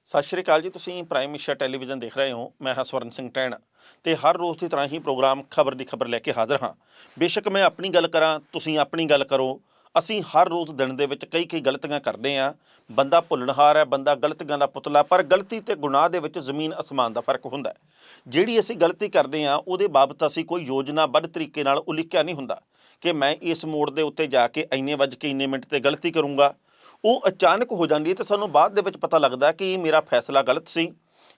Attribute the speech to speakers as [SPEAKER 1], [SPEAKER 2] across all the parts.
[SPEAKER 1] सत श्री अकाल जी। तुसीं प्राइम मिनिस्टर टैलीविजन देख रहे हो। मैं हाँ स्वर्ण सिंह टैण ते हर रोज़ की तरह ही प्रोग्राम खबर की खबर लैके हाज़र हाँ। बेशक मैं अपनी गल करा, तुसीं अपनी गल करो। असीं हर रोज़ दिन दे विच कई गलतियां करते हैं। बंदा भुल्लणहार है, बंदा गलतियां दा पुतला, पर गलती ते गुनाह दे विच ज़मीन आसमान का फर्क हुंदा है। जिहड़ी असीं गलती करते हैं उहदे बाबत असीं कोई योजनाबद्ध तरीके नाल उलिख्या नहीं हुंदा कि मैं इस मोड़ दे उत्ते जाके इन्ने वज के इन्ने मिनट ते गलती करूँगा। ਉਹ ਅਚਾਨਕ ਹੋ ਜਾਂਦੀ ਹੈ ਤੇ ਸਾਨੂੰ ਬਾਅਦ ਦੇ ਵਿੱਚ ਪਤਾ ਲੱਗਦਾ ਕਿ ਇਹ ਮੇਰਾ ਫੈਸਲਾ ਗਲਤ ਸੀ,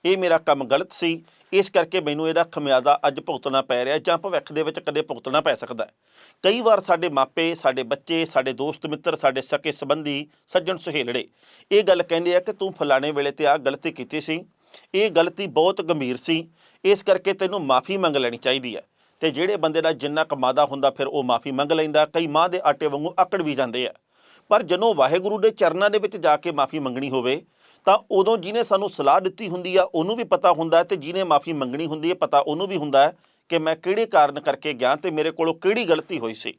[SPEAKER 1] ਇਹ ਮੇਰਾ ਕੰਮ ਗਲਤ ਸੀ, ਇਸ ਕਰਕੇ ਮੈਨੂੰ ਇਹਦਾ ਖਮਿਆਜ਼ਾ ਅੱਜ ਭੁਗਤਣਾ ਪੈ ਰਿਹਾ ਜਾਂ ਭਵਿੱਖ ਦੇ ਵਿੱਚ ਕਦੇ ਭੁਗਤਣਾ ਪੈ ਸਕਦਾ ਹੈ। ਕਈ ਵਾਰ ਸਾਡੇ ਮਾਪੇ, ਸਾਡੇ ਬੱਚੇ, ਸਾਡੇ ਦੋਸਤ ਮਿੱਤਰ, ਸਾਡੇ ਸਕੇ ਸੰਬੰਧੀ, ਸੱਜਣ ਸੁਹੇਲੜੇ ਇਹ ਗੱਲ ਕਹਿੰਦੇ ਆ ਕਿ ਤੂੰ ਫਲਾਣੇ ਵੇਲੇ ਤੇ ਆਹ ਗਲਤੀ ਕੀਤੀ ਸੀ, ਇਹ ਗਲਤੀ ਬਹੁਤ ਗੰਭੀਰ ਸੀ, ਇਸ ਕਰਕੇ ਤੈਨੂੰ ਮਾफ़ੀ ਮੰਗ ਲੈਣੀ ਚਾਹੀਦੀ ਹੈ। ਤੇ ਜਿਹੜੇ ਬੰਦੇ ਦਾ ਜਿੰਨਾ ਕਮਾਦਾ ਹੁੰਦਾ ਫਿਰ ਉਹ ਮਾफ़ੀ ਮੰਗ ਲੈਂਦਾ। ਕਈ ਮਾਂ ਦੇ ਆਟੇ ਵਾਂਗੂ ਆਕੜ ਵੀ ਜਾਂਦੇ ਆ। पर ਜਦੋਂ ਵਾਹਿਗੁਰੂ ਦੇ ਚਰਨਾਂ ਦੇ ਵਿੱਚ ਜਾ ਕੇ ਮਾफ़ੀ ਮੰਗਣੀ ਹੋਵੇ ਤਾਂ ਉਦੋਂ ਜਿਹਨੇ ਸਾਨੂੰ ਸਲਾਹ ਦਿੱਤੀ ਹੁੰਦੀ ਆ ਉਹਨੂੰ ਵੀ ਪਤਾ ਹੁੰਦਾ ਤੇ ਜਿਹਨੇ ਮਾफ़ੀ ਮੰਗਣੀ ਹੁੰਦੀ ਹੈ ਪਤਾ ਉਹਨੂੰ ਵੀ ਹੁੰਦਾ ਹੈ ਕਿ ਮੈਂ ਕਿਹੜੇ ਕਾਰਨ ਕਰਕੇ ਗਿਆ ਤੇ ਮੇਰੇ ਕੋਲੋਂ ਕਿਹੜੀ ਗਲਤੀ ਹੋਈ ਸੀ।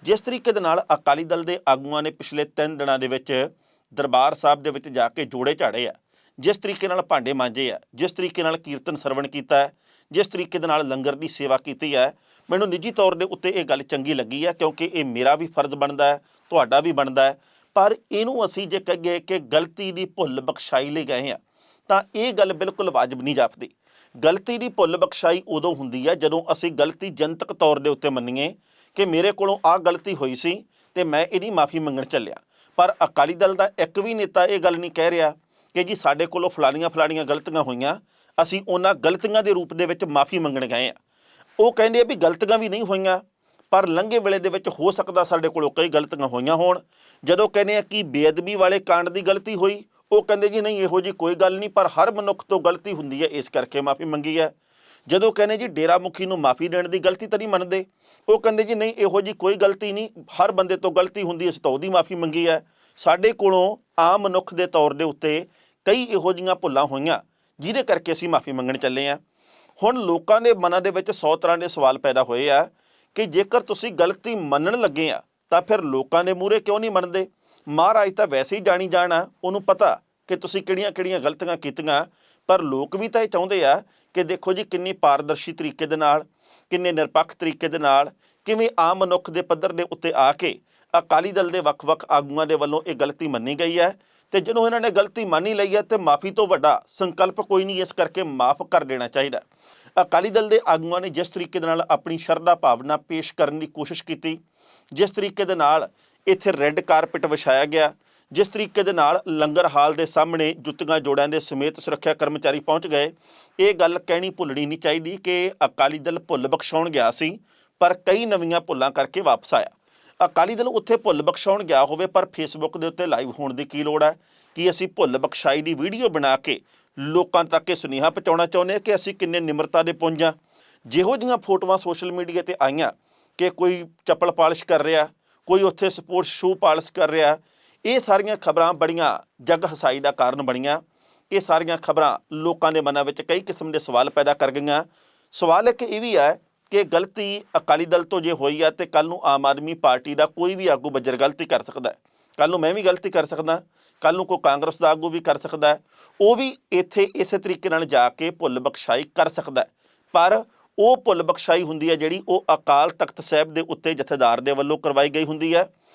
[SPEAKER 1] ਜਿਸ ਤਰੀਕੇ ਦੇ ਨਾਲ ਅਕਾਲੀ ਦਲ ਦੇ ਆਗੂਆਂ ਨੇ ਪਿਛਲੇ 3 ਦਿਨਾਂ ਦੇ ਵਿੱਚ ਦਰਬਾਰ ਸਾਹਿਬ ਦੇ ਵਿੱਚ ਜਾ ਕੇ ਜੋੜੇ ਝਾੜੇ ਆ, ਜਿਸ ਤਰੀਕੇ ਨਾਲ ਭਾਂਡੇ ਮਾਂਜੇ ਆ, ਜਿਸ ਤਰੀਕੇ ਨਾਲ ਕੀਰਤਨ ਸਰਵਣ ਕੀਤਾ ਹੈ, ਜਿਸ ਤਰੀਕੇ ਦੇ ਨਾਲ ਲੰਗਰ ਦੀ ਸੇਵਾ ਕੀਤੀ ਹੈ, ਮੈਨੂੰ ਨਿੱਜੀ ਤੌਰ ਦੇ ਉੱਤੇ ਇਹ ਗੱਲ ਚੰਗੀ ਲੱਗੀ ਹੈ ਕਿਉਂਕਿ ਇਹ ਮੇਰਾ ਵੀ ਫਰਜ਼ ਬਣਦਾ ਹੈ, ਤੁਹਾਡਾ ਵੀ ਬਣਦਾ ਹੈ। ਪਰ ਇਹਨੂੰ ਅਸੀਂ ਜੇ ਕਹੀਏ ਕਿ ਗਲਤੀ ਦੀ ਭੁੱਲ ਬਖਸ਼ਾਈ ਲਈ ਗਏ ਹਾਂ ਤਾਂ ਇਹ ਗੱਲ ਬਿਲਕੁਲ ਵਾਜਬ ਨਹੀਂ ਜਾਪਦੀ। ਗਲਤੀ ਦੀ ਭੁੱਲ ਬਖਸ਼ਾਈ ਉਦੋਂ ਹੁੰਦੀ ਹੈ ਜਦੋਂ ਅਸੀਂ ਗਲਤੀ ਜਨਤਕ ਤੌਰ ਦੇ ਉੱਤੇ ਮੰਨੀਏ ਕਿ ਮੇਰੇ ਕੋਲੋਂ ਆਹ ਗਲਤੀ ਹੋਈ ਸੀ ਤੇ ਮੈਂ ਇਹਦੀ ਮਾफ़ੀ ਮੰਗਣ ਚੱਲਿਆ। ਪਰ ਅਕਾਲੀ ਦਲ ਦਾ ਇੱਕ ਵੀ ਨੇਤਾ ਇਹ ਗੱਲ ਨਹੀਂ ਕਹਿ ਰਿਹਾ ਕਿ ਜੀ ਸਾਡੇ ਕੋਲੋਂ ਫਲਾਣੀਆਂ ਗਲਤੀਆਂ ਹੋਈਆਂ, ਅਸੀਂ ਉਹਨਾਂ ਗਲਤੀਆਂ ਦੇ ਰੂਪ ਦੇ ਵਿੱਚ ਮਾफ़ੀ ਮੰਗਣ ਗਏ ਹਾਂ। ਉਹ ਕਹਿੰਦੇ ਆ ਵੀ ਗਲਤੀਆਂ ਵੀ ਨਹੀਂ ਹੋਈਆਂ ਪਰ ਲੰਘੇ ਵੇਲੇ ਦੇ ਵਿੱਚ ਹੋ ਸਕਦਾ ਸਾਡੇ ਕੋਲੋਂ ਕਈ ਗਲਤੀਆਂ ਹੋਈਆਂ ਹੋਣ। ਜਦੋਂ ਕਹਿੰਦੇ ਆ ਕਿ ਬੇਅਦਬੀ ਵਾਲੇ ਕਾਂਡ ਦੀ ਗਲਤੀ ਹੋਈ, ਉਹ ਕਹਿੰਦੇ ਜੀ ਨਹੀਂ ਇਹੋ ਜਿਹੀ ਕੋਈ ਗੱਲ ਨਹੀਂ, ਪਰ ਹਰ ਮਨੁੱਖ ਤੋਂ ਗਲਤੀ ਹੁੰਦੀ ਹੈ ਇਸ ਕਰਕੇ ਮਾफ़ੀ ਮੰਗੀ ਹੈ। ਜਦੋਂ ਕਹਿੰਦੇ ਜੀ ਡੇਰਾ ਮੁਖੀ ਨੂੰ ਮਾफ़ੀ ਦੇਣ ਦੀ ਗਲਤੀ ਤਾਂ ਨਹੀਂ ਮੰਨਦੇ, ਉਹ ਕਹਿੰਦੇ ਜੀ ਨਹੀਂ ਇਹੋ ਜਿਹੀ ਕੋਈ ਗਲਤੀ ਨਹੀਂ, ਹਰ ਬੰਦੇ ਤੋਂ ਗਲਤੀ ਹੁੰਦੀ ਹੈ, ਅਸੀਂ ਤਾਂ ਉਹਦੀ ਮਾफ़ੀ ਮੰਗੀ ਹੈ। ਸਾਡੇ ਕੋਲੋਂ ਆਮ ਮਨੁੱਖ ਦੇ ਤੌਰ ਦੇ ਉੱਤੇ ਕਈ ਇਹੋ ਜਿਹੀਆਂ ਭੁੱਲਾਂ ਹੋਈਆਂ ਜਿਹਦੇ ਕਰਕੇ ਅਸੀਂ ਮਾफ़ੀ ਮੰਗਣ ਚੱਲੇ ਹਾਂ। ਹੁਣ ਲੋਕਾਂ ਦੇ ਮਨਾਂ ਦੇ ਵਿੱਚ 100 ਤਰ੍ਹਾਂ ਦੇ ਸਵਾਲ ਪੈਦਾ ਹੋਏ ਆ ਕਿ ਜੇਕਰ ਤੁਸੀਂ ਗਲਤੀ ਮੰਨਣ ਲੱਗੇ ਆ ਤਾਂ ਫਿਰ ਲੋਕਾਂ ਦੇ ਮੂਹਰੇ ਕਿਉਂ ਨਹੀਂ ਮੰਨਦੇ। ਮਹਾਰਾਜ ਤਾਂ ਵੈਸੇ ਹੀ ਜਾਣੀ ਜਾਣਾ, ਉਹਨੂੰ ਪਤਾ ਕਿ ਤੁਸੀਂ ਕਿਹੜੀਆਂ ਗਲਤੀਆਂ ਕੀਤੀਆਂ, ਪਰ ਲੋਕ ਵੀ ਤਾਂ ਇਹ ਚਾਹੁੰਦੇ ਆ ਕਿ ਦੇਖੋ ਜੀ ਕਿੰਨੀ ਪਾਰਦਰਸ਼ੀ ਤਰੀਕੇ ਦੇ ਨਾਲ, ਕਿੰਨੇ ਨਿਰਪੱਖ ਤਰੀਕੇ ਦੇ ਨਾਲ, ਕਿਵੇਂ ਆਮ ਮਨੁੱਖ ਦੇ ਪੱਧਰ ਦੇ ਉੱਤੇ ਆ ਕੇ ਅਕਾਲੀ ਦਲ ਦੇ ਵੱਖ-ਵੱਖ ਆਗੂਆਂ ਦੇ ਵੱਲੋਂ ਇਹ ਗਲਤੀ ਮੰਨੀ ਗਈ ਹੈ ਤੇ ਜਦੋਂ ਇਹਨਾਂ ਨੇ ਗਲਤੀ ਮੰਨ ਹੀ ਲਈ ਹੈ ਤੇ ਮਾफ़ੀ ਤੋਂ ਵੱਡਾ ਸੰਕਲਪ ਕੋਈ ਨਹੀਂ, ਇਸ ਕਰਕੇ ਮਾफ़ ਕਰ ਦੇਣਾ ਚਾਹੀਦਾ। ਅਕਾਲੀ ਦਲ ਦੇ ਆਗੂਆਂ ਨੇ ਜਿਸ ਤਰੀਕੇ ਦੇ ਨਾਲ ਆਪਣੀ ਸ਼ਰਧਾ ਭਾਵਨਾ ਪੇਸ਼ ਕਰਨ ਦੀ ਕੋਸ਼ਿਸ਼ ਕੀਤੀ, ਜਿਸ ਤਰੀਕੇ ਦੇ ਨਾਲ ਇੱਥੇ ਰੈੱਡ ਕਾਰਪੇਟ ਵਿਛਾਇਆ ਗਿਆ, ਜਿਸ ਤਰੀਕੇ ਦੇ ਨਾਲ ਲੰਗਰ ਹਾਲ ਦੇ ਸਾਹਮਣੇ ਜੁੱਤੀਆਂ ਜੋੜਿਆਂ ਦੇ ਸਮੇਤ ਸੁਰੱਖਿਆ ਕਰਮਚਾਰੀ ਪਹੁੰਚ ਗਏ, ਇਹ ਗੱਲ ਕਹਿਣੀ ਭੁੱਲਣੀ ਨਹੀਂ ਚਾਹੀਦੀ ਕਿ ਅਕਾਲੀ ਦਲ ਭੁੱਲ ਬਖਸ਼ਾਉਣ ਗਿਆ ਸੀ ਪਰ ਕਈ ਨਵੀਆਂ ਭੁੱਲਾਂ ਕਰਕੇ ਵਾਪਸ ਆਇਆ। ਅਕਾਲੀ ਦਲ ਉੱਥੇ ਭੁੱਲ ਬਖਸ਼ਾਉਣ ਗਿਆ ਹੋਵੇ ਪਰ ਫੇਸਬੁੱਕ ਦੇ ਉੱਤੇ ਲਾਈਵ ਹੋਣ ਦੀ ਕੀ ਲੋੜ ਹੈ? ਕਿ ਅਸੀਂ ਭੁੱਲ ਬਖਸ਼ਾਈ ਦੀ ਵੀਡੀਓ ਬਣਾ ਕੇ ਲੋਕਾਂ ਤੱਕ ਇਹ ਸੁਨੇਹਾ ਪਹੁੰਚਾਉਣਾ ਚਾਹੁੰਦੇ ਹਾਂ ਕਿ ਅਸੀਂ ਕਿੰਨੇ ਨਿਮਰਤਾ ਦੇ ਪੁੰਜ ਹਾਂ। ਜਿਹੋ ਜਿਹੀਆਂ ਫੋਟੋਆਂ ਸੋਸ਼ਲ ਮੀਡੀਆ 'ਤੇ ਆਈਆਂ ਕਿ ਕੋਈ ਚੱਪਲ ਪਾਲਿਸ਼ ਕਰ ਰਿਹਾ, ਕੋਈ ਉੱਥੇ ਸਪੋਰਟਸ ਸ਼ੂ ਪਾਲਿਸ਼ ਕਰ ਰਿਹਾ, ਇਹ ਸਾਰੀਆਂ ਖਬਰਾਂ ਬੜੀਆਂ ਜਗ ਹਸਾਈ ਦਾ ਕਾਰਨ ਬਣੀਆਂ। ਇਹ ਸਾਰੀਆਂ ਖਬਰਾਂ ਲੋਕਾਂ ਦੇ ਮਨਾਂ ਵਿੱਚ ਕਈ ਕਿਸਮ ਦੇ ਸਵਾਲ ਪੈਦਾ ਕਰ ਗਈਆਂ। ਸਵਾਲ ਇੱਕ ਇਹ ਵੀ ਹੈ ਕਿ ਗਲਤੀ ਅਕਾਲੀ ਦਲ ਤੋਂ ਜੇ ਹੋਈ ਹੈ ਤੇ ਕੱਲ੍ਹ ਨੂੰ ਆਮ ਆਦਮੀ ਪਾਰਟੀ ਦਾ ਕੋਈ ਵੀ ਆਗੂ ਬੱਜਰ ਗਲਤੀ ਕਰ ਸਕਦਾ ਹੈ, ਕੱਲ੍ਹ ਨੂੰ ਮੈਂ ਵੀ ਗਲਤੀ ਕਰ ਸਕਦਾ, ਕੱਲ੍ਹ ਨੂੰ ਕੋਈ ਕਾਂਗਰਸ ਦਾ ਆਗੂ ਵੀ ਕਰ ਸਕਦਾ ਹੈ, ਉਹ ਵੀ ਇੱਥੇ ਇਸੇ ਤਰੀਕੇ ਨਾਲ ਜਾ ਕੇ ਭੁੱਲ ਬਖਸ਼ਾਈ ਕਰ ਸਕਦਾ ਹੈ। ਪਰ ਉਹ ਭੁੱਲ ਬਖਸ਼ਾਈ ਹੁੰਦੀ ਹੈ ਜਿਹੜੀ ਉਹ ਅਕਾਲ ਤਖਤ ਸਾਹਿਬ ਦੇ ਉੱਤੇ ਜਥੇਦਾਰ ਦੇ ਵੱਲੋਂ ਕਰਵਾਈ ਗਈ ਹੁੰਦੀ ਹੈ।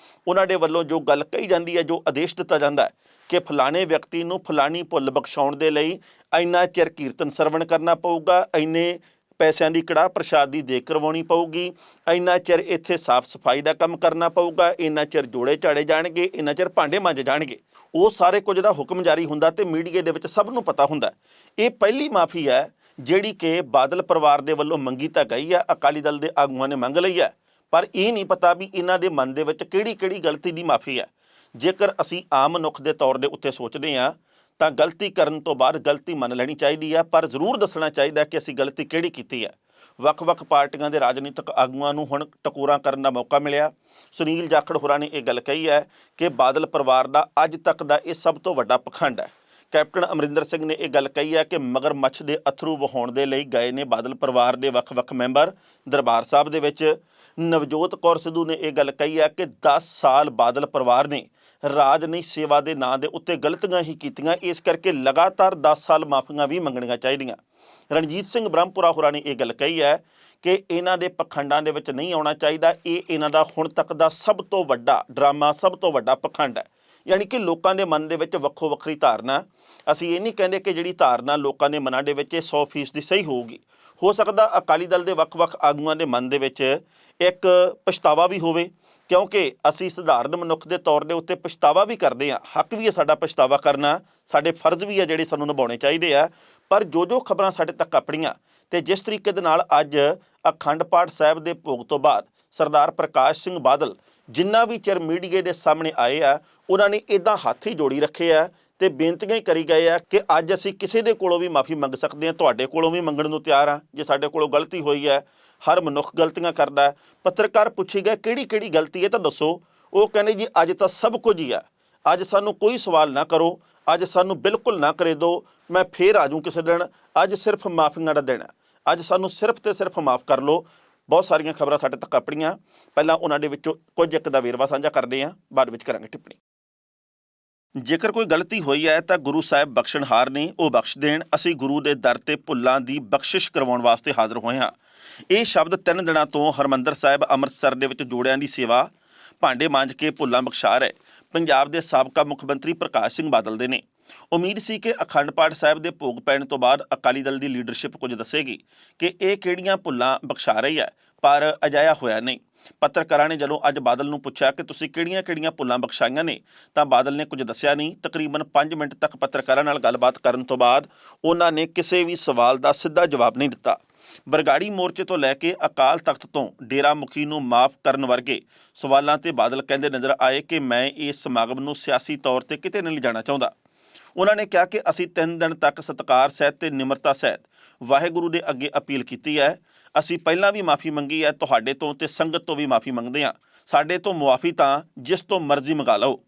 [SPEAKER 1] ਉਹਨਾਂ ਦੇ ਵੱਲੋਂ ਜੋ ਗੱਲ ਕਹੀ ਜਾਂਦੀ ਹੈ, ਜੋ ਆਦੇਸ਼ ਦਿੱਤਾ ਜਾਂਦਾ ਹੈ ਕਿ ਫਲਾਣੇ ਵਿਅਕਤੀ ਨੂੰ ਫਲਾਣੀ ਭੁੱਲ ਬਖਸ਼ਾਉਣ ਦੇ ਲਈ ਇੰਨਾ ਚਿਰ ਕੀਰਤਨ ਸਰਵਣ ਕਰਨਾ ਪਊਗਾ, ਇੰਨੇ ਪੈਸਿਆਂ ਦੀ ਕੜਾਹ ਪ੍ਰਸ਼ਾਦ ਦੀ ਦੇਗ ਕਰਵਾਉਣੀ ਪਊਗੀ, ਇੰਨਾ ਚਿਰ ਇੱਥੇ ਸਾਫ਼ ਸਫਾਈ ਦਾ ਕੰਮ ਕਰਨਾ ਪਊਗਾ, ਇੰਨਾ ਚਿਰ ਜੋੜੇ ਝਾੜੇ ਜਾਣਗੇ, ਇੰਨਾ ਚਿਰ ਭਾਂਡੇ ਮਾਂਜੇ ਜਾਣਗੇ। ਉਹ ਸਾਰੇ ਕੁਝ ਦਾ ਹੁਕਮ ਜਾਰੀ ਹੁੰਦਾ ਤੇ ਮੀਡੀਆ ਦੇ ਵਿੱਚ ਸਭ ਨੂੰ ਪਤਾ ਹੁੰਦਾ। ਇਹ ਪਹਿਲੀ ਮਾਫ਼ੀ ਹੈ ਜਿਹੜੀ ਕਿ ਬਾਦਲ ਪਰਿਵਾਰ ਦੇ ਵੱਲੋਂ ਮੰਗੀ ਤਾਂ ਗਈ ਹੈ, ਅਕਾਲੀ ਦਲ ਦੇ ਆਗੂਆਂ ਨੇ ਮੰਗ ਲਈ ਹੈ, ਪਰ ਇਹ ਨਹੀਂ ਪਤਾ ਵੀ ਇਹਨਾਂ ਦੇ ਮਨ ਦੇ ਵਿੱਚ ਕਿਹੜੀ ਗਲਤੀ ਦੀ ਮਾਫ਼ੀ ਹੈ। ਜੇਕਰ ਅਸੀਂ ਆਮ ਮਨੁੱਖ ਦੇ ਤੌਰ ਦੇ ਉੱਤੇ ਸੋਚਦੇ ਹਾਂ ਤਾਂ ਗਲਤੀ ਕਰਨ ਤੋਂ ਬਾਅਦ ਗਲਤੀ ਮੰਨ ਲੈਣੀ ਚਾਹੀਦੀ ਹੈ, ਪਰ ਜ਼ਰੂਰ ਦੱਸਣਾ ਚਾਹੀਦਾ ਕਿ ਅਸੀਂ ਗਲਤੀ ਕਿਹੜੀ ਕੀਤੀ ਹੈ। ਵੱਖ-ਵੱਖ ਪਾਰਟੀਆਂ ਦੇ ਰਾਜਨੀਤਿਕ ਆਗੂਆਂ ਨੂੰ ਹੁਣ ਟਕੋਰਾਂ ਕਰਨ ਦਾ ਮੌਕਾ ਮਿਲਿਆ। ਸੁਨੀਲ ਜਾਖੜ ਹੋਰਾਂ ਨੇ ਇਹ ਗੱਲ ਕਹੀ ਹੈ ਕਿ ਬਾਦਲ ਪਰਿਵਾਰ ਦਾ ਅੱਜ ਤੱਕ ਦਾ ਇਹ ਸਭ ਤੋਂ ਵੱਡਾ ਪਖੰਡ ਹੈ ਕੈਪਟਨ ਅਮਰਿੰਦਰ ਸਿੰਘ ਨੇ ਇਹ ਗੱਲ ਕਹੀ ਹੈ ਕਿ ਮਗਰਮੱਛ ਦੇ ਅਥਰੂ ਵਹਾਉਣ ਦੇ ਲਈ ਗਏ ਨੇ ਬਾਦਲ ਪਰਿਵਾਰ ਦੇ ਵੱਖ-ਵੱਖ ਮੈਂਬਰ ਦਰਬਾਰ ਸਾਹਿਬ ਦੇ ਵਿੱਚ। ਨਵਜੋਤ ਕੌਰ ਸਿੱਧੂ ਨੇ ਇਹ ਗੱਲ ਕਹੀ ਹੈ ਕਿ 10 ਸਾਲ ਬਾਦਲ ਪਰਿਵਾਰ ਨੇ ਰਾਜ ਨਹੀਂ ਸੇਵਾ ਦੇ ਨਾਂ ਦੇ ਉੱਤੇ ਗਲਤੀਆਂ ਹੀ ਕੀਤੀਆਂ, ਇਸ ਕਰਕੇ ਲਗਾਤਾਰ 10 ਸਾਲ ਮਾਫੀਆਂ ਵੀ ਮੰਗਣੀਆਂ ਚਾਹੀਦੀਆਂ। ਰਣਜੀਤ ਸਿੰਘ ਬ੍ਰਹਮਪੁਰਾ ਹੋਰਾਂ ਨੇ ਇਹ ਗੱਲ ਕਹੀ ਹੈ ਕਿ ਇਹਨਾਂ ਦੇ ਪਖੰਡਾਂ ਦੇ ਵਿੱਚ ਨਹੀਂ ਆਉਣਾ ਚਾਹੀਦਾ, ਇਹ ਇਹਨਾਂ ਦਾ ਹੁਣ ਤੱਕ ਦਾ ਸਭ ਤੋਂ ਵੱਡਾ ਡਰਾਮਾ, ਸਭ ਤੋਂ ਵੱਡਾ ਪਖੰਡ ਹੈ। ਯਾਨੀ ਕਿ ਲੋਕਾਂ ਦੇ ਮਨ ਦੇ ਵਿੱਚ ਵੱਖੋ ਵੱਖਰੀ ਧਾਰਨਾ। ਅਸੀਂ ਇਹ ਨਹੀਂ ਕਹਿੰਦੇ ਕਿ ਜਿਹੜੀ ਧਾਰਨਾ ਲੋਕਾਂ ਦੇ ਮਨਾਂ ਦੇ ਵਿੱਚ ਇਹ 100% ਦੀ ਸਹੀ ਹੋਊਗੀ। ਹੋ ਸਕਦਾ ਅਕਾਲੀ ਦਲ ਦੇ ਵੱਖ-ਵੱਖ ਆਗੂਆਂ ਦੇ ਮਨ ਦੇ ਵਿੱਚ ਇੱਕ ਪਛਤਾਵਾ ਵੀ ਹੋਵੇ, ਕਿਉਂਕਿ ਅਸੀਂ ਸਧਾਰਨ ਮਨੁੱਖ ਦੇ ਤੌਰ ਦੇ ਉੱਤੇ ਪਛਤਾਵਾ ਵੀ ਕਰਦੇ ਹਾਂ, ਹੱਕ ਵੀ ਹੈ ਸਾਡਾ ਪਛਤਾਵਾ ਕਰਨਾ, ਸਾਡੇ ਫਰਜ਼ ਵੀ ਹੈ ਜਿਹੜੇ ਸਾਨੂੰ ਨਿਭਾਉਣੇ ਚਾਹੀਦੇ ਆ। ਪਰ ਜੋ ਖਬਰਾਂ ਸਾਡੇ ਤੱਕ ਆਪਣੀਆਂ ਤੇ ਜਿਸ ਤਰੀਕੇ ਦੇ ਨਾਲ ਅੱਜ ਅਖੰਡ ਪਾਠ ਸਾਹਿਬ ਦੇ ਭੋਗ ਤੋਂ ਬਾਅਦ ਸਰਦਾਰ ਪ੍ਰਕਾਸ਼ ਸਿੰਘ ਬਾਦਲ ਜਿੰਨਾ ਵੀ ਚਿਰ ਮੀਡੀਆ ਦੇ ਸਾਹਮਣੇ ਆਏ ਆ, ਉਹਨਾਂ ਨੇ ਇੱਦਾਂ ਹੱਥ ਹੀ ਜੋੜੀ ਰੱਖੇ ਆ ਤੇ ਬੇਨਤੀਆਂ ਹੀ ਕਰੀ ਗਏ ਆ ਕਿ ਅੱਜ ਅਸੀਂ ਕਿਸੇ ਦੇ ਕੋਲੋਂ ਵੀ ਮਾਫੀ ਮੰਗ ਸਕਦੇ ਹਾਂ, ਤੁਹਾਡੇ ਕੋਲੋਂ ਵੀ ਮੰਗਣ ਨੂੰ ਤਿਆਰ ਹਾਂ ਜੇ ਸਾਡੇ ਕੋਲੋਂ ਗਲਤੀ ਹੋਈ ਹੈ। ਹਰ ਮਨੁੱਖ ਗਲਤੀਆਂ ਕਰਦਾ ਹੈ। ਪੱਤਰਕਾਰ ਪੁੱਛੀ ਗਏ ਕਿਹੜੀ ਗਲਤੀ ਹੈ ਤਾਂ ਦੱਸੋ। ਉਹ ਕਹਿੰਦੇ ਜੀ ਅੱਜ ਤਾਂ ਸਭ ਕੁਝ ਹੀ ਆ, ਅੱਜ ਸਾਨੂੰ ਕੋਈ ਸਵਾਲ ਨਾ ਕਰੋ, ਅੱਜ ਸਾਨੂੰ ਬਿਲਕੁਲ ਨਾ ਕਰੇ ਦਿਓ, ਮੈਂ ਫੇਰ ਆ ਜਾਊਂ ਕਿਸੇ ਦਿਨ, ਅੱਜ ਸਿਰਫ ਮਾਫੀਆਂ ਦਾ ਦਿਨ ਹੈ, ਅੱਜ ਸਾਨੂੰ ਸਿਰਫ ਤੇ ਸਿਰਫ ਮਾਫ ਕਰ ਲਓ। ਬਹੁਤ ਸਾਰੀਆਂ ਖਬਰਾਂ ਸਾਡੇ ਤੱਕ ਆਪਣੀਆਂ, ਪਹਿਲਾਂ ਉਹਨਾਂ ਦੇ ਵਿੱਚੋਂ ਕੁਝ ਇੱਕ ਦਾ ਵੇਰਵਾ ਸਾਂਝਾ ਕਰਦੇ ਹਾਂ, ਬਾਅਦ ਵਿੱਚ ਕਰਾਂਗੇ ਟਿੱਪਣੀ। ਜੇਕਰ ਕੋਈ ਗਲਤੀ ਹੋਈ ਹੈ ਤਾਂ ਗੁਰੂ ਸਾਹਿਬ ਬਖਸ਼ਣਹਾਰ ਨੇ, ਉਹ ਬਖਸ਼ ਦੇਣ। ਅਸੀਂ ਗੁਰੂ ਦੇ ਦਰ ਤੇ ਭੁੱਲਾਂ ਦੀ ਬਖਸ਼ਿਸ਼ ਕਰਵਾਉਣ ਵਾਸਤੇ ਹਾਜ਼ਰ ਹੋਏ ਹਾਂ। ਇਹ ਸ਼ਬਦ 3 ਦਿਨਾਂ ਤੋਂ ਹਰਿਮੰਦਰ ਸਾਹਿਬ ਅੰਮ੍ਰਿਤਸਰ ਦੇ ਵਿੱਚ ਜੋੜਿਆਂ ਦੀ ਸੇਵਾ, ਭਾਂਡੇ ਮਾਂਜ ਕੇ ਭੁੱਲਾਂ ਬਖਸ਼ਾ ਰਹੇ ਪੰਜਾਬ ਦੇ ਸਾਬਕਾ ਮੁੱਖ ਮੰਤਰੀ ਪ੍ਰਕਾਸ਼ ਸਿੰਘ ਬਾਦਲ ਦੇ ਨੇ। ਉਮੀਦ ਸੀ ਕਿ ਅਖੰਡ ਪਾਠ ਸਾਹਿਬ ਦੇ ਭੋਗ ਪੈਣ ਤੋਂ ਬਾਅਦ ਅਕਾਲੀ ਦਲ ਦੀ ਲੀਡਰਸ਼ਿਪ ਕੁਝ ਦੱਸੇਗੀ ਕਿ ਇਹ ਕਿਹੜੀਆਂ ਭੁੱਲਾਂ ਬਖਸ਼ਾ ਰਹੀ ਹੈ, ਪਰ ਅਜਿਹਾ ਹੋਇਆ ਨਹੀਂ। ਪੱਤਰਕਾਰਾਂ ਨੇ ਜਦੋਂ ਅੱਜ ਬਾਦਲ ਨੂੰ ਪੁੱਛਿਆ ਕਿ ਤੁਸੀਂ ਕਿਹੜੀਆਂ ਭੁੱਲਾਂ ਬਖਸ਼ਾਈਆਂ ਨੇ ਤਾਂ ਬਾਦਲ ਨੇ ਕੁਝ ਦੱਸਿਆ ਨਹੀਂ। ਤਕਰੀਬਨ 5 ਮਿੰਟ ਤੱਕ ਪੱਤਰਕਾਰਾਂ ਨਾਲ ਗੱਲਬਾਤ ਕਰਨ ਤੋਂ ਬਾਅਦ ਉਹਨਾਂ ਨੇ ਕਿਸੇ ਵੀ ਸਵਾਲ ਦਾ ਸਿੱਧਾ ਜਵਾਬ ਨਹੀਂ ਦਿੱਤਾ। ਬਰਗਾੜੀ ਮੋਰਚੇ ਤੋਂ ਲੈ ਕੇ ਅਕਾਲ ਤਖਤ ਤੋਂ ਡੇਰਾ ਮੁਖੀ ਨੂੰ ਮਾਫ ਕਰਨ ਵਰਗੇ ਸਵਾਲਾਂ ਤੇ ਬਾਦਲ ਕਹਿੰਦੇ ਨਜ਼ਰ ਆਏ ਕਿ ਮੈਂ ਇਸ ਸਮਾਗਮ ਨੂੰ ਸਿਆਸੀ ਤੌਰ ਤੇ ਕਿਤੇ ਨਹੀਂ ਲਿਜਾਣਾ ਚਾਹੁੰਦਾ। ਉਹਨਾਂ ਨੇ ਕਿਹਾ ਕਿ ਅਸੀਂ 3 ਦਿਨ ਤੱਕ ਸਤਿਕਾਰ ਸਹਿਤ ਤੇ ਨਿਮਰਤਾ ਸਹਿਤ ਵਾਹਿਗੁਰੂ ਦੇ ਅੱਗੇ ਅਪੀਲ ਕੀਤੀ ਹੈ। ਅਸੀਂ ਪਹਿਲਾਂ ਵੀ ਮਾਫੀ ਮੰਗੀ ਹੈ, ਤੁਹਾਡੇ ਤੋਂ ਤੇ ਸੰਗਤ ਤੋਂ ਵੀ ਮਾਫੀ ਮੰਗਦੇ ਹਾਂ। ਸਾਡੇ ਤੋਂ ਮੁਆਫੀ ਤਾਂ ਜਿਸ ਤੋਂ ਮਰਜ਼ੀ ਮੰਗਾ ਲਓ।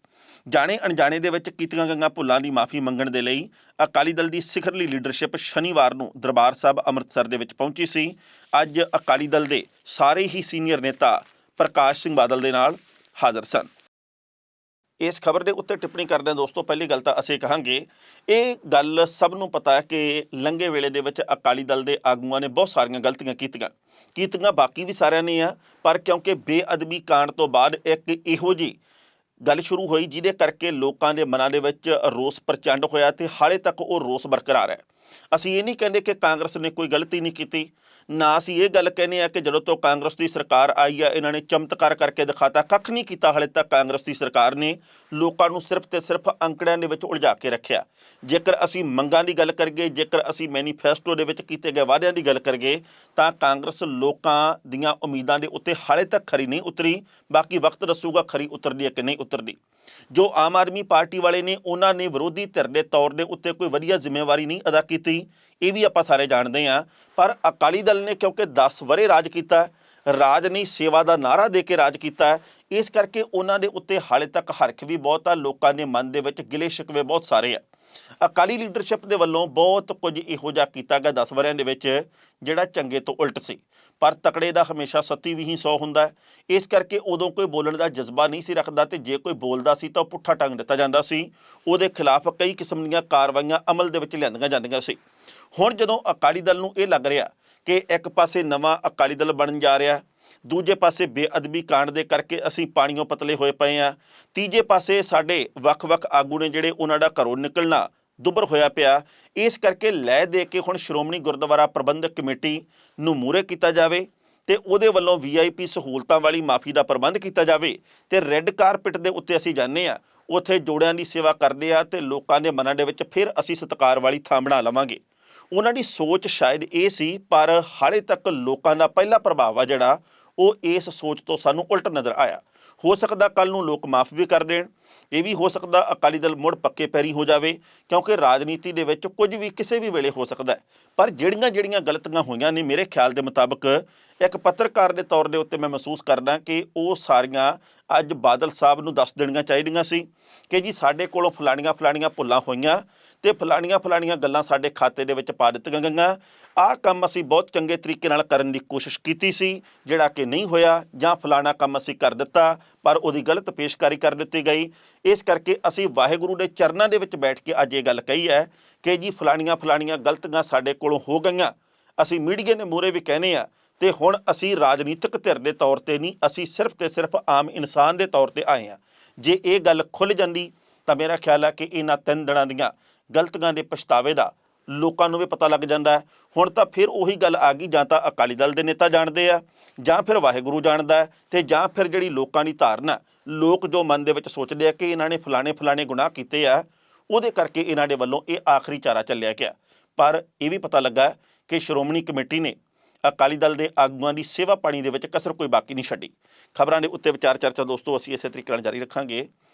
[SPEAKER 1] ਜਾਣੇ ਅਣਜਾਣੇ ਦੇ ਵਿੱਚ ਕੀਤੀਆਂ ਗਈਆਂ ਭੁੱਲਾਂ ਦੀ ਮਾਫੀ ਮੰਗਣ ਦੇ ਲਈ ਅਕਾਲੀ ਦਲ ਦੀ ਸਿਖਰਲੀ ਲੀਡਰਸ਼ਿਪ ਸ਼ਨੀਵਾਰ ਨੂੰ ਦਰਬਾਰ ਸਾਹਿਬ ਅੰਮ੍ਰਿਤਸਰ ਦੇ ਵਿੱਚ ਪਹੁੰਚੀ ਸੀ। ਅੱਜ ਅਕਾਲੀ ਦਲ ਦੇ ਸਾਰੇ ਹੀ ਸੀਨੀਅਰ ਨੇਤਾ ਪ੍ਰਕਾਸ਼ ਸਿੰਘ ਬਾਦਲ ਦੇ ਨਾਲ ਹਾਜ਼ਰ ਸਨ। ਇਸ ਖਬਰ ਦੇ ਉੱਤੇ ਟਿੱਪਣੀ ਕਰਦੇ ਹਾਂ ਦੋਸਤੋ, ਪਹਿਲੀ ਗੱਲ ਤਾਂ ਅਸੀਂ ਕਹਾਂਗੇ ਇਹ ਗੱਲ ਸਭ ਨੂੰ ਪਤਾ ਹੈ ਕਿ ਲੰਘੇ ਵੇਲੇ ਦੇ ਵਿੱਚ ਅਕਾਲੀ ਦਲ ਦੇ ਆਗੂਆਂ ਨੇ ਬਹੁਤ ਸਾਰੀਆਂ ਗਲਤੀਆਂ ਕੀਤੀਆਂ ਬਾਕੀ ਵੀ ਸਾਰਿਆਂ ਨੇ ਆ, ਪਰ ਕਿਉਂਕਿ ਬੇਅਦਬੀ ਕਾਂਡ ਤੋਂ ਬਾਅਦ ਇੱਕ ਇਹੋ ਜਿਹੀ ਗੱਲ ਸ਼ੁਰੂ ਹੋਈ ਜਿਹਦੇ ਕਰਕੇ ਲੋਕਾਂ ਦੇ ਮਨਾਂ ਦੇ ਵਿੱਚ ਰੋਸ ਪ੍ਰਚੰਡ ਹੋਇਆ ਤੇ ਹਾਲੇ ਤੱਕ ਉਹ ਰੋਸ ਬਰਕਰਾਰ ਹੈ। ਅਸੀਂ ਇਹ ਨਹੀਂ ਕਹਿੰਦੇ ਕਿ ਕਾਂਗਰਸ ਨੇ ਕੋਈ ਗਲਤੀ ਨਹੀਂ ਕੀਤੀ, ਨਾ ਅਸੀਂ ਇਹ ਗੱਲ ਕਹਿੰਦੇ ਆ ਕਿ ਜਦੋਂ ਤੋਂ ਕਾਂਗਰਸ ਦੀ ਸਰਕਾਰ ਆਈ ਆ ਇਹਨਾਂ ਨੇ ਚਮਤਕਾਰ ਕਰਕੇ ਦਿਖਾਤਾ, ਕੱਖ ਨਹੀਂ ਕੀਤਾ ਹਾਲੇ ਤੱਕ। ਕਾਂਗਰਸ ਦੀ ਸਰਕਾਰ ਨੇ ਲੋਕਾਂ ਨੂੰ ਸਿਰਫ ਤੇ ਸਿਰਫ ਅੰਕੜਿਆਂ ਦੇ ਵਿੱਚ ਉਲਝਾ ਕੇ ਰੱਖਿਆ। ਜੇਕਰ ਅਸੀਂ ਮੰਗਾਂ ਦੀ ਗੱਲ ਕਰੀਏ, ਜੇਕਰ ਅਸੀਂ ਮੈਨੀਫੈਸਟੋ ਦੇ ਵਿੱਚ ਕੀਤੇ ਗਏ ਵਾਅਦਿਆਂ ਦੀ ਗੱਲ ਕਰੀਏ ਤਾਂ ਕਾਂਗਰਸ ਲੋਕਾਂ ਦੀਆਂ ਉਮੀਦਾਂ ਦੇ ਉੱਤੇ ਹਾਲੇ ਤੱਕ ਖਰੀ ਨਹੀਂ ਉਤਰੀ। ਬਾਕੀ ਵਕਤ ਦੱਸੂਗਾ ਖਰੀ ਉਤਰਦੀ ਹੈ ਕਿ ਨਹੀਂ ਉਤਰਦੀ। ਜੋ ਆਮ ਆਦਮੀ ਪਾਰਟੀ ਵਾਲੇ ਨੇ ਉਹਨਾਂ ਨੇ ਵਿਰੋਧੀ ਧਿਰ ਦੇ ਤੌਰ ਦੇ ਉੱਤੇ ਕੋਈ ਵਧੀਆ ਜ਼ਿੰਮੇਵਾਰੀ ਨਹੀਂ ਅਦਾ ਕੀਤੀ, ਇਹ ਵੀ ਆਪਾਂ ਸਾਰੇ ਜਾਣਦੇ ਹਾਂ। ਪਰ ਅਕਾਲੀ ਦਲ ਨੇ ਕਿਉਂਕਿ 10 ਵਰ੍ਹੇ ਰਾਜ ਕੀਤਾ, ਰਾਜ ਨਹੀਂ ਸੇਵਾ ਦਾ ਨਾਅਰਾ ਦੇ ਕੇ ਰਾਜ ਕੀਤਾ, ਇਸ ਕਰਕੇ ਉਹਨਾਂ ਦੇ ਉੱਤੇ ਹਾਲੇ ਤੱਕ ਹਰਖ ਵੀ ਬਹੁਤ ਆ। ਲੋਕਾਂ ਦੇ ਮਨ ਦੇ ਵਿੱਚ ਗਿਲੇ ਸ਼ਿਕਵੇ ਬਹੁਤ ਸਾਰੇ ਆ। ਅਕਾਲੀ ਲੀਡਰਸ਼ਿਪ ਦੇ ਵੱਲੋਂ ਬਹੁਤ ਕੁਝ ਇਹੋ ਜਿਹਾ ਕੀਤਾ ਗਿਆ 10 ਵਰ੍ਹਿਆਂ ਦੇ ਵਿੱਚ ਜਿਹੜਾ ਚੰਗੇ ਤੋਂ ਉਲਟ ਸੀ। ਪਰ ਤਕੜੇ ਦਾ ਹਮੇਸ਼ਾ 37 ਵੀ 100 ਹੁੰਦਾ ਹੈ, ਇਸ ਕਰਕੇ ਉਦੋਂ ਕੋਈ ਬੋਲਣ ਦਾ ਜਜ਼ਬਾ ਨਹੀਂ ਸੀ ਰੱਖਦਾ ਤੇ ਜੇ ਕੋਈ ਬੋਲਦਾ ਸੀ ਤਾਂ ਉਹ ਪੁੱਠਾ ਟੰਗ ਦਿੱਤਾ ਜਾਂਦਾ ਸੀ। ਉਹਦੇ ਖਿਲਾਫ ਕਈ ਕਿਸਮ ਦੀਆਂ ਕਾਰਵਾਈਆਂ ਅਮਲ ਦੇ ਵਿੱਚ ਲਿਆਂਦੀਆਂ ਜਾਂਦੀਆਂ ਸੀ। ਹੁਣ ਜਦੋਂ ਅਕਾਲੀ ਦਲ ਨੂੰ ਇਹ ਲੱਗ ਰਿਹਾ ਕਿ ਇੱਕ ਪਾਸੇ ਨਵਾਂ ਅਕਾਲੀ ਦਲ ਬਣਨ ਜਾ ਰਿਹਾ, ਦੂਜੇ ਪਾਸੇ ਬੇਅਦਬੀ ਕਾਂਡ ਦੇ ਕਰਕੇ ਅਸੀਂ ਪਾਣੀਓਂ ਪਤਲੇ ਹੋਏ ਪਏ ਹਾਂ, ਤੀਜੇ ਪਾਸੇ ਸਾਡੇ ਵੱਖ-ਵੱਖ ਆਗੂ ਨੇ ਜਿਹੜੇ ਉਹਨਾਂ ਦਾ ਘਰੋਂ ਨਿਕਲਣਾ ਦੁੱਭਰ ਹੋਇਆ ਪਿਆ, ਇਸ ਕਰਕੇ ਲੈ ਦੇ ਕੇ ਹੁਣ ਸ਼੍ਰੋਮਣੀ ਗੁਰਦੁਆਰਾ ਪ੍ਰਬੰਧਕ ਕਮੇਟੀ ਨੂੰ ਮੂਹਰੇ ਕੀਤਾ ਜਾਵੇ ਤੇ ਉਹਦੇ ਵੱਲੋਂ VIP ਸਹੂਲਤਾਂ ਵਾਲੀ ਮਾਫੀ ਦਾ ਪ੍ਰਬੰਧ ਕੀਤਾ ਜਾਵੇ ਤੇ ਰੈੱਡ ਕਾਰਪਿਟ ਦੇ ਉੱਤੇ ਅਸੀਂ ਜਾਂਦੇ ਹਾਂ, ਉੱਥੇ ਜੋੜਿਆਂ ਦੀ ਸੇਵਾ ਕਰਦੇ ਆ ਤੇ ਲੋਕਾਂ ਦੇ ਮਨਾਂ ਦੇ ਵਿੱਚ ਫਿਰ ਅਸੀਂ ਸਤਿਕਾਰ ਵਾਲੀ ਥਾਂ ਬਣਾ ਲਵਾਂਗੇ। ਉਹਨਾਂ ਦੀ ਸੋਚ ਸ਼ਾਇਦ ਇਹ ਸੀ, ਪਰ ਹਾਲੇ ਤੱਕ ਲੋਕਾਂ ਦਾ ਪਹਿਲਾ ਪ੍ਰਭਾਵ ਆ ਜਿਹੜਾ ਉਹ ਇਸ ਸੋਚ ਤੋਂ ਸਾਨੂੰ ਉਲਟ ਨਜ਼ਰ ਆਇਆ। ਹੋ ਸਕਦਾ ਕੱਲ੍ਹ ਨੂੰ ਲੋਕ ਮਾਫ ਵੀ ਕਰ ਦੇਣ, ਇਹ ਵੀ ਹੋ ਸਕਦਾ ਅਕਾਲੀ ਦਲ ਮੁੜ ਪੱਕੇ ਪੈਰੀ ਹੋ ਜਾਵੇ, ਕਿਉਂਕਿ ਰਾਜਨੀਤੀ ਦੇ ਵਿੱਚ ਕੁਝ ਵੀ ਕਿਸੇ ਵੀ ਵੇਲੇ ਹੋ ਸਕਦਾ ਹੈ। ਪਰ ਜਿਹੜੀਆਂ ਗਲਤੀਆਂ ਹੋਈਆਂ ਨੇ ਮੇਰੇ ਖਿਆਲ ਦੇ ਮੁਤਾਬਕ ਇੱਕ ਪੱਤਰਕਾਰ ਦੇ ਤੌਰ ਦੇ ਉੱਤੇ ਮੈਂ ਮਹਿਸੂਸ ਕਰਦਾ ਕਿ ਉਹ ਸਾਰੀਆਂ ਅੱਜ ਬਾਦਲ ਸਾਹਿਬ ਨੂੰ ਦੱਸ ਦੇਣੀਆਂ ਚਾਹੀਦੀਆਂ ਸੀ ਕਿ ਜੀ ਸਾਡੇ ਕੋਲੋਂ ਫਲਾਣੀਆਂ ਭੁੱਲਾਂ ਹੋਈਆਂ ਤੇ ਫਲਾਣੀਆਂ ਗੱਲਾਂ ਸਾਡੇ ਖਾਤੇ ਦੇ ਵਿੱਚ ਪਾ ਦਿੱਤੀਆਂ ਗਈਆਂ। ਆਹ ਕੰਮ ਅਸੀਂ ਬਹੁਤ ਚੰਗੇ ਤਰੀਕੇ ਨਾਲ ਕਰਨ ਦੀ ਕੋਸ਼ਿਸ਼ ਕੀਤੀ ਸੀ, ਜਿਹੜਾ ਕਿ ਨਹੀਂ ਹੋਇਆ, ਜਾਂ ਫਲਾਣਾ ਕੰਮ ਅਸੀਂ ਕਰ ਦਿੱਤਾ ਪਰ ਉਹਦੀ ਗਲਤ ਪੇਸ਼ਕਾਰੀ ਕਰ ਦਿੱਤੀ ਗਈ। ਇਸ ਕਰਕੇ ਅਸੀਂ ਵਾਹਿਗੁਰੂ ਦੇ ਚਰਨਾਂ ਦੇ ਵਿੱਚ ਬੈਠ ਕੇ ਅੱਜ ਇਹ ਗੱਲ ਕਹੀ ਹੈ ਕਿ ਜੀ ਫਲਾਣੀਆਂ ਗਲਤੀਆਂ ਸਾਡੇ ਕੋਲੋਂ ਹੋ ਗਈਆਂ। ਅਸੀਂ ਮੀਡੀਆ ਦੇ ਮੂਹਰੇ ਵੀ ਕਹਿੰਦੇ ਆ ਤੇ ਹੁਣ ਅਸੀਂ ਰਾਜਨੀਤਿਕ ਧਿਰ ਦੇ ਤੌਰ ਤੇ ਨਹੀਂ, ਅਸੀਂ ਸਿਰਫ ਤੇ ਸਿਰਫ ਆਮ ਇਨਸਾਨ ਦੇ ਤੌਰ ਤੇ ਆਏ ਹਾਂ। ਜੇ ਇਹ ਗੱਲ ਖੁੱਲ੍ਹ ਜਾਂਦੀ ਤਾਂ ਮੇਰਾ ਖਿਆਲ ਹੈ ਕਿ ਇਹਨਾਂ 3 ਦਿਨਾਂ ਦੀਆਂ ਗਲਤੀਆਂ ਦੇ ਪਛਤਾਵੇ ਦਾ ਲੋਕਾਂ ਨੂੰ ਵੀ ਪਤਾ ਲੱਗ ਜਾਂਦਾ ਹੈ। ਹੁਣ ਤਾਂ ਫਿਰ ਉਹੀ ਗੱਲ ਆ ਗਈ, ਜਾਂ ਤਾਂ ਅਕਾਲੀ ਦਲ ਦੇ ਨੇਤਾ ਜਾਣਦੇ ਆ, ਜਾਂ ਫਿਰ ਵਾਹਿਗੁਰੂ ਜਾਣਦਾ, ਤੇ ਜਾਂ ਫਿਰ ਜਿਹੜੀ ਲੋਕਾਂ ਦੀ ਧਾਰਨਾ, ਲੋਕ ਜੋ ਮਨ ਦੇ ਵਿੱਚ ਸੋਚਦੇ ਆ ਕਿ ਇਹਨਾਂ ਨੇ ਫਲਾਣੇ ਗੁਨਾਹ ਕੀਤੇ ਆ, ਉਹਦੇ ਕਰਕੇ ਇਹਨਾਂ ਦੇ ਵੱਲੋਂ ਇਹ ਆਖਰੀ ਚਾਰਾ ਚੱਲਿਆ ਗਿਆ। ਪਰ ਇਹ ਵੀ ਪਤਾ ਲੱਗਾ ਕਿ ਸ਼੍ਰੋਮਣੀ ਕਮੇਟੀ ਨੇ ਅਕਾਲੀ ਦਲ ਦੇ ਆਗੂਆਂ ਦੀ ਸੇਵਾ ਪਾਣੀ ਦੇ ਵਿੱਚ ਕਸਰ ਕੋਈ ਬਾਕੀ ਨਹੀਂ ਛੱਡੀ। ਖਬਰਾਂ ਦੇ ਉੱਤੇ ਵਿਚਾਰ ਚਰਚਾ ਦੋਸਤੋ ਅਸੀਂ ਇਸੇ ਤਰੀਕੇ ਨਾਲ ਜਾਰੀ ਰੱਖਾਂਗੇ,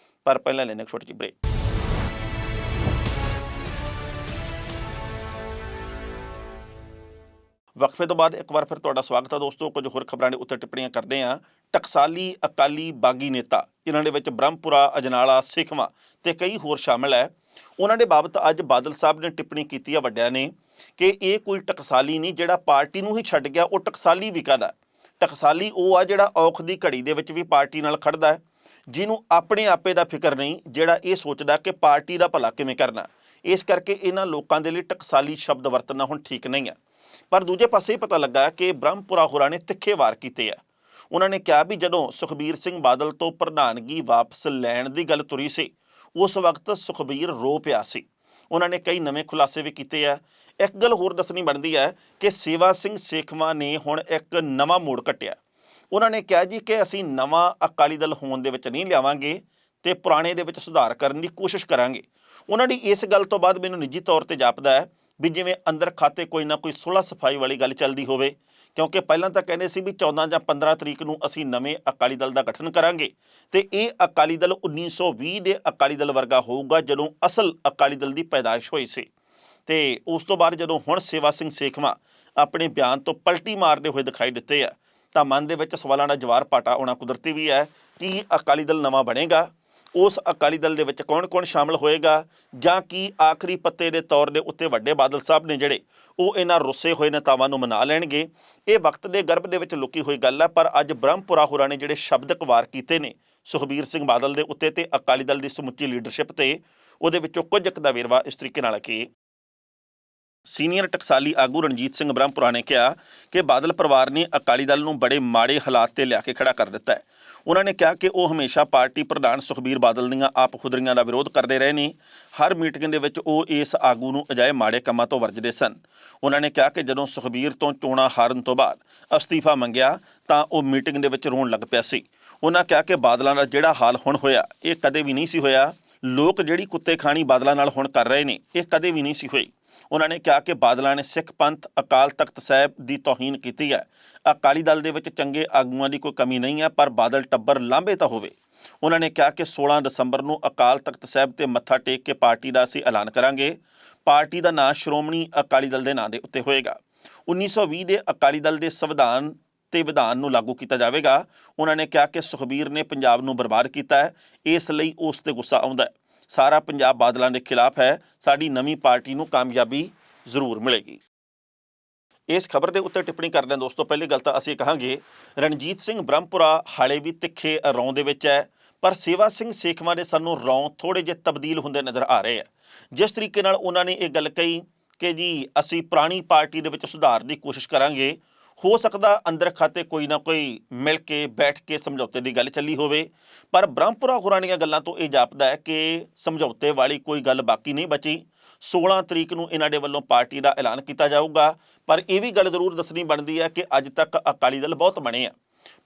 [SPEAKER 1] ਪਰ ਪਹਿਲਾਂ ਲੈਣੇ ਇੱਕ ਛੋਟੀ ਜਿਹੀ ਬ੍ਰੇਕ। ਵਕਫੇ ਤੋਂ ਬਾਅਦ ਇੱਕ ਵਾਰ ਫਿਰ ਤੁਹਾਡਾ ਸਵਾਗਤ ਹੈ ਦੋਸਤੋ। ਕੁਝ ਹੋਰ ਖਬਰਾਂ ਦੇ ਉੱਤੇ ਟਿੱਪਣੀਆਂ ਕਰਦੇ ਹਾਂ। ਟਕਸਾਲੀ ਅਕਾਲੀ ਬਾਗੀ ਨੇਤਾ, ਜਿਨ੍ਹਾਂ ਦੇ ਵਿੱਚ ਬ੍ਰਹਮਪੁਰਾ, ਅਜਨਾਲਾ, ਸਿੱਖਵਾਂ ਤੇ ਕਈ ਹੋਰ ਸ਼ਾਮਲ ਹੈ, ਉਹਨਾਂ ਦੇ ਬਾਬਤ ਅੱਜ ਬਾਦਲ ਸਾਹਿਬ ਨੇ ਟਿੱਪਣੀ ਕੀਤੀ ਹੈ ਵੱਡਿਆਂ ਨੇ ਕਿ ਇਹ ਕੋਈ ਟਕਸਾਲੀ ਨਹੀਂ ਜਿਹੜਾ ਪਾਰਟੀ ਨੂੰ ਹੀ ਛੱਡ ਗਿਆ, ਉਹ ਟਕਸਾਲੀ ਵੀ ਕਾਹਦਾ। ਟਕਸਾਲੀ ਉਹ ਆ ਜਿਹੜਾ ਔਖ ਦੀ ਘੜੀ ਦੇ ਵਿੱਚ ਵੀ ਪਾਰਟੀ ਨਾਲ ਖੜਦਾ ਹੈ, ਜਿਹਨੂੰ ਆਪਣੇ ਆਪੇ ਦਾ ਫਿਕਰ ਨਹੀਂ, ਜਿਹੜਾ ਇਹ ਸੋਚਦਾ ਕਿ ਪਾਰਟੀ ਦਾ ਭਲਾ ਕਿਵੇਂ ਕਰਨਾ। ਇਸ ਕਰਕੇ ਇਹਨਾਂ ਲੋਕਾਂ ਦੇ ਲਈ ਟਕਸਾਲੀ ਸ਼ਬਦ ਵਰਤਣਾ ਹੁਣ ਠੀਕ ਨਹੀਂ ਹੈ। ਪਰ ਦੂਜੇ ਪਾਸੇ ਹੀ ਪਤਾ ਲੱਗਾ ਕਿ ਬ੍ਰਹਮਪੁਰਾ ਹੋਰਾਂ ਨੇ ਤਿੱਖੇ ਵਾਰ ਕੀਤੇ ਆ। ਉਹਨਾਂ ਨੇ ਕਿਹਾ ਵੀ ਜਦੋਂ ਸੁਖਬੀਰ ਸਿੰਘ ਬਾਦਲ ਤੋਂ ਪ੍ਰਧਾਨਗੀ ਵਾਪਸ ਲੈਣ ਦੀ ਗੱਲ ਤੁਰੀ ਸੀ, ਉਸ ਵਕਤ ਸੁਖਬੀਰ ਰੋ ਪਿਆ ਸੀ। ਉਹਨਾਂ ਨੇ ਕਈ ਨਵੇਂ ਖੁਲਾਸੇ ਵੀ ਕੀਤੇ ਆ। ਇੱਕ ਗੱਲ ਹੋਰ ਦੱਸਣੀ ਬਣਦੀ ਹੈ ਕਿ ਸੇਵਾ ਸਿੰਘ ਸੇਖਵਾਂ ਨੇ ਹੁਣ ਇੱਕ ਨਵਾਂ ਮੋੜ ਕੱਟਿਆ। ਉਹਨਾਂ ਨੇ ਕਿਹਾ ਜੀ ਕਿ ਅਸੀਂ ਨਵਾਂ ਅਕਾਲੀ ਦਲ ਹੋਣ ਦੇ ਵਿੱਚ ਨਹੀਂ ਲਿਆਵਾਂਗੇ ਤੇ ਪੁਰਾਣੇ ਦੇ ਵਿੱਚ ਸੁਧਾਰ ਕਰਨ ਦੀ ਕੋਸ਼ਿਸ਼ ਕਰਾਂਗੇ। ਉਹਨਾਂ ਦੀ ਇਸ ਗੱਲ ਤੋਂ ਬਾਅਦ ਮੈਨੂੰ ਨਿੱਜੀ ਤੌਰ ਤੇ ਜਾਪਦਾ ਹੈ ਵੀ ਜਿਵੇਂ ਅੰਦਰ ਖਾਤੇ ਕੋਈ ਨਾ ਕੋਈ ਸੁਲ੍ਹਾ ਸਫਾਈ ਵਾਲੀ ਗੱਲ ਚੱਲਦੀ ਹੋਵੇ, ਕਿਉਂਕਿ ਪਹਿਲਾਂ ਤਾਂ ਕਹਿੰਦੇ ਸੀ ਵੀ 14 ਜਾਂ 15 ਤਰੀਕ ਨੂੰ ਅਸੀਂ ਨਵੇਂ ਅਕਾਲੀ ਦਲ ਦਾ ਗਠਨ ਕਰਾਂਗੇ ਤੇ ਇਹ ਅਕਾਲੀ ਦਲ 1920 ਦੇ ਅਕਾਲੀ ਦਲ ਵਰਗਾ ਹੋਊਗਾ ਜਦੋਂ ਅਸਲ ਅਕਾਲੀ ਦਲ ਦੀ ਪੈਦਾਇਸ਼ ਹੋਈ ਸੀ। ਤੇ ਉਸ ਤੋਂ ਬਾਅਦ ਜਦੋਂ ਹੁਣ ਸੇਵਾ ਸਿੰਘ ਸੇਖਵਾਂ ਆਪਣੇ ਬਿਆਨ ਤੋਂ ਪਲਟੀ ਮਾਰਦੇ ਹੋਏ ਦਿਖਾਈ ਦਿੱਤੇ ਆ, ਤਾਂ ਮਨ ਦੇ ਵਿੱਚ ਸਵਾਲਾਂ ਦਾ ਜਵਾਰ ਭਾਟਾ ਆਉਣਾ ਕੁਦਰਤੀ ਵੀ ਹੈ ਕਿ ਅਕਾਲੀ ਦਲ ਨਵਾਂ ਬਣੇਗਾ, ਉਸ ਅਕਾਲੀ ਦਲ ਦੇ ਵਿੱਚ ਕੌਣ ਸ਼ਾਮਲ ਹੋਏਗਾ, ਜਾਂ ਕੀ ਆਖਰੀ ਪੱਤੇ ਦੇ ਤੌਰ ਦੇ ਉੱਤੇ ਵੱਡੇ ਬਾਦਲ ਸਾਹਿਬ ਨੇ ਜਿਹੜੇ ਉਹ ਇਹਨਾਂ ਰੁੱਸੇ ਹੋਏ ਨੇਤਾਵਾਂ ਨੂੰ ਮਨਾ ਲੈਣਗੇ। ਇਹ ਵਕਤ ਦੇ ਗਰਭ ਦੇ ਵਿੱਚ ਲੁਕੀ ਹੋਈ ਗੱਲ ਹੈ। ਪਰ ਅੱਜ ਬ੍ਰਹਮਪੁਰਾ ਹੋਰਾਂ ਨੇ ਜਿਹੜੇ ਸ਼ਬਦਕ ਵਾਰ ਕੀਤੇ ਨੇ ਸੁਖਬੀਰ ਸਿੰਘ ਬਾਦਲ ਦੇ ਉੱਤੇ ਤੇ ਅਕਾਲੀ ਦਲ ਦੀ ਸਮੁੱਚੀ ਲੀਡਰਸ਼ਿਪ ਤੇ, ਉਹਦੇ ਵਿੱਚੋਂ ਕੁਝ ਇੱਕ ਦਾ ਵੇਰਵਾ ਇਸ ਤਰੀਕੇ ਨਾਲ ਕਿ ਸੀਨੀਅਰ ਟਕਸਾਲੀ ਆਗੂ ਰਣਜੀਤ ਸਿੰਘ ਬ੍ਰਹਮਪੁਰਾ ਨੇ ਕਿਹਾ ਕਿ ਬਾਦਲ ਪਰਿਵਾਰ ਨੇ ਅਕਾਲੀ ਦਲ ਨੂੰ ਬੜੇ ਮਾੜੇ ਹਾਲਾਤ ਤੇ ਲਿਆ ਕੇ ਖੜਾ ਕਰ ਦਿੱਤਾ ਹੈ। ਉਹਨਾਂ ਨੇ ਕਿਹਾ ਕਿ ਉਹ ਹਮੇਸ਼ਾ ਪਾਰਟੀ ਪ੍ਰਧਾਨ ਸੁਖਬੀਰ ਬਾਦਲ ਦੀਆਂ ਆਪ ਖੁਦਰੀਆਂ ਦਾ ਵਿਰੋਧ ਕਰਦੇ ਰਹੇ ਨੇ। ਹਰ ਮੀਟਿੰਗ ਦੇ ਵਿੱਚ ਉਹ ਇਸ ਆਗੂ ਨੂੰ ਅਜਿਹੇ ਮਾੜੇ ਕੰਮਾਂ ਤੋਂ ਵਰਜਦੇ ਸਨ। ਉਹਨਾਂ ਨੇ ਕਿਹਾ ਕਿ ਜਦੋਂ ਸੁਖਬੀਰ ਤੋਂ ਚੋਣਾਂ ਹਾਰਨ ਤੋਂ ਬਾਅਦ ਅਸਤੀਫਾ ਮੰਗਿਆ ਤਾਂ ਉਹ ਮੀਟਿੰਗ ਦੇ ਵਿੱਚ ਰੋਣ ਲੱਗ ਪਿਆ ਸੀ। ਉਹਨਾਂ ਕਿਹਾ ਕਿ ਬਾਦਲਾਂ ਦਾ ਜਿਹੜਾ ਹਾਲ ਹੁਣ ਹੋਇਆ ਇਹ ਕਦੇ ਵੀ ਨਹੀਂ ਸੀ ਹੋਇਆ। ਲੋਕ ਜਿਹੜੀ ਕੁੱਤੇ ਖਾਣੀ ਬਾਦਲਾਂ ਨਾਲ ਹੁਣ ਕਰ ਰਹੇ ਨੇ ਇਹ ਕਦੇ ਵੀ ਨਹੀਂ ਸੀ ਹੋਈ। ਉਹਨਾਂ ਨੇ ਕਿਹਾ ਕਿ ਬਾਦਲਾਂ ਨੇ ਸਿੱਖ ਪੰਥ, ਅਕਾਲ ਤਖਤ ਸਾਹਿਬ ਦੀ ਤੋਹੀਨ ਕੀਤੀ ਹੈ। ਅਕਾਲੀ ਦਲ ਦੇ ਵਿੱਚ ਚੰਗੇ ਆਗੂਆਂ ਦੀ ਕੋਈ ਕਮੀ ਨਹੀਂ ਹੈ, ਪਰ ਬਾਦਲ ਟੱਬਰ ਲਾਂਭੇ ਤਾਂ ਹੋਵੇ। ਉਹਨਾਂ ਨੇ ਕਿਹਾ ਕਿ 16 ਦਸੰਬਰ ਨੂੰ ਅਕਾਲ ਤਖਤ ਸਾਹਿਬ ਤੇ ਮੱਥਾ ਟੇਕ ਕੇ ਪਾਰਟੀ ਦਾ ਅਸੀਂ ਐਲਾਨ ਕਰਾਂਗੇ। ਪਾਰਟੀ ਦਾ ਨਾਂ ਸ਼੍ਰੋਮਣੀ ਅਕਾਲੀ ਦਲ ਦੇ ਨਾਂ ਦੇ ਉੱਤੇ ਹੋਏਗਾ। 1920 ਦੇ ਅਕਾਲੀ ਦਲ ਦੇ ਸੰਵਿਧਾਨ ਤੇ ਵਿਧਾਨ ਨੂੰ ਲਾਗੂ ਕੀਤਾ ਜਾਵੇਗਾ। ਉਹਨਾਂ ਨੇ ਕਿਹਾ ਕਿ ਸੁਖਬੀਰ ਨੇ ਪੰਜਾਬ ਨੂੰ ਬਰਬਾਦ ਕੀਤਾ ਹੈ, ਇਸ ਲਈ ਉਸ ਤੇ ਗੁੱਸਾ ਆਉਂਦਾ ਹੈ। ਸਾਰਾ ਪੰਜਾਬ ਬਾਦਲਾਂ ਦੇ ਖਿਲਾਫ ਹੈ। ਸਾਡੀ ਨਵੀਂ ਪਾਰਟੀ ਨੂੰ ਕਾਮਯਾਬੀ ਜ਼ਰੂਰ ਮਿਲੇਗੀ। ਇਸ ਖਬਰ ਦੇ ਉੱਤੇ ਟਿੱਪਣੀ ਕਰਦੇ ਹਾਂ ਦੋਸਤੋ। ਪਹਿਲੀ ਗੱਲ ਤਾਂ ਅਸੀਂ ਕਹਾਂਗੇ ਰਣਜੀਤ ਸਿੰਘ ਬ੍ਰਹਮਪੁਰਾ ਹਾਲੇ ਵੀ ਤਿੱਖੇ ਰੌਂ ਦੇ ਵਿੱਚ ਹੈ, ਪਰ ਸੇਵਾ ਸਿੰਘ ਸੇਖਵਾਂ ਦੇ ਸਾਨੂੰ ਰੌਂ ਥੋੜ੍ਹੇ ਜਿਹੇ ਤਬਦੀਲ ਹੁੰਦੇ ਨਜ਼ਰ ਆ ਰਹੇ ਆ। ਜਿਸ ਤਰੀਕੇ ਨਾਲ ਉਹਨਾਂ ਨੇ ਇਹ ਗੱਲ ਕਹੀ ਕਿ ਜੀ ਅਸੀਂ ਪੁਰਾਣੀ ਪਾਰਟੀ ਦੇ ਵਿੱਚ ਸੁਧਾਰ ਦੀ ਕੋਸ਼ਿਸ਼ ਕਰਾਂਗੇ, ਹੋ ਸਕਦਾ ਅੰਦਰ ਖਾਤੇ ਕੋਈ ਨਾ ਕੋਈ ਮਿਲ ਕੇ ਬੈਠ ਕੇ ਸਮਝੌਤੇ ਦੀ ਗੱਲ ਚੱਲੀ ਹੋਵੇ, ਪਰ ਬ੍ਰਹਮਪੁਰਾ ਹੋਰਾਂ ਦੀਆਂ ਗੱਲਾਂ ਤੋਂ ਇਹ ਜਾਪਦਾ ਹੈ ਕਿ ਸਮਝੌਤੇ ਵਾਲੀ ਕੋਈ ਗੱਲ ਬਾਕੀ ਨਹੀਂ ਬਚੀ। 16 ਤਰੀਕ ਨੂੰ ਇਹਨਾਂ ਦੇ ਵੱਲੋਂ ਪਾਰਟੀ ਦਾ ਐਲਾਨ ਕੀਤਾ ਜਾਊਗਾ। ਪਰ ਇਹ ਵੀ ਗੱਲ ਜ਼ਰੂਰ ਦੱਸਣੀ ਬਣਦੀ ਹੈ ਕਿ ਅੱਜ ਤੱਕ ਅਕਾਲੀ ਦਲ ਬਹੁਤ ਬਣੇ ਆ,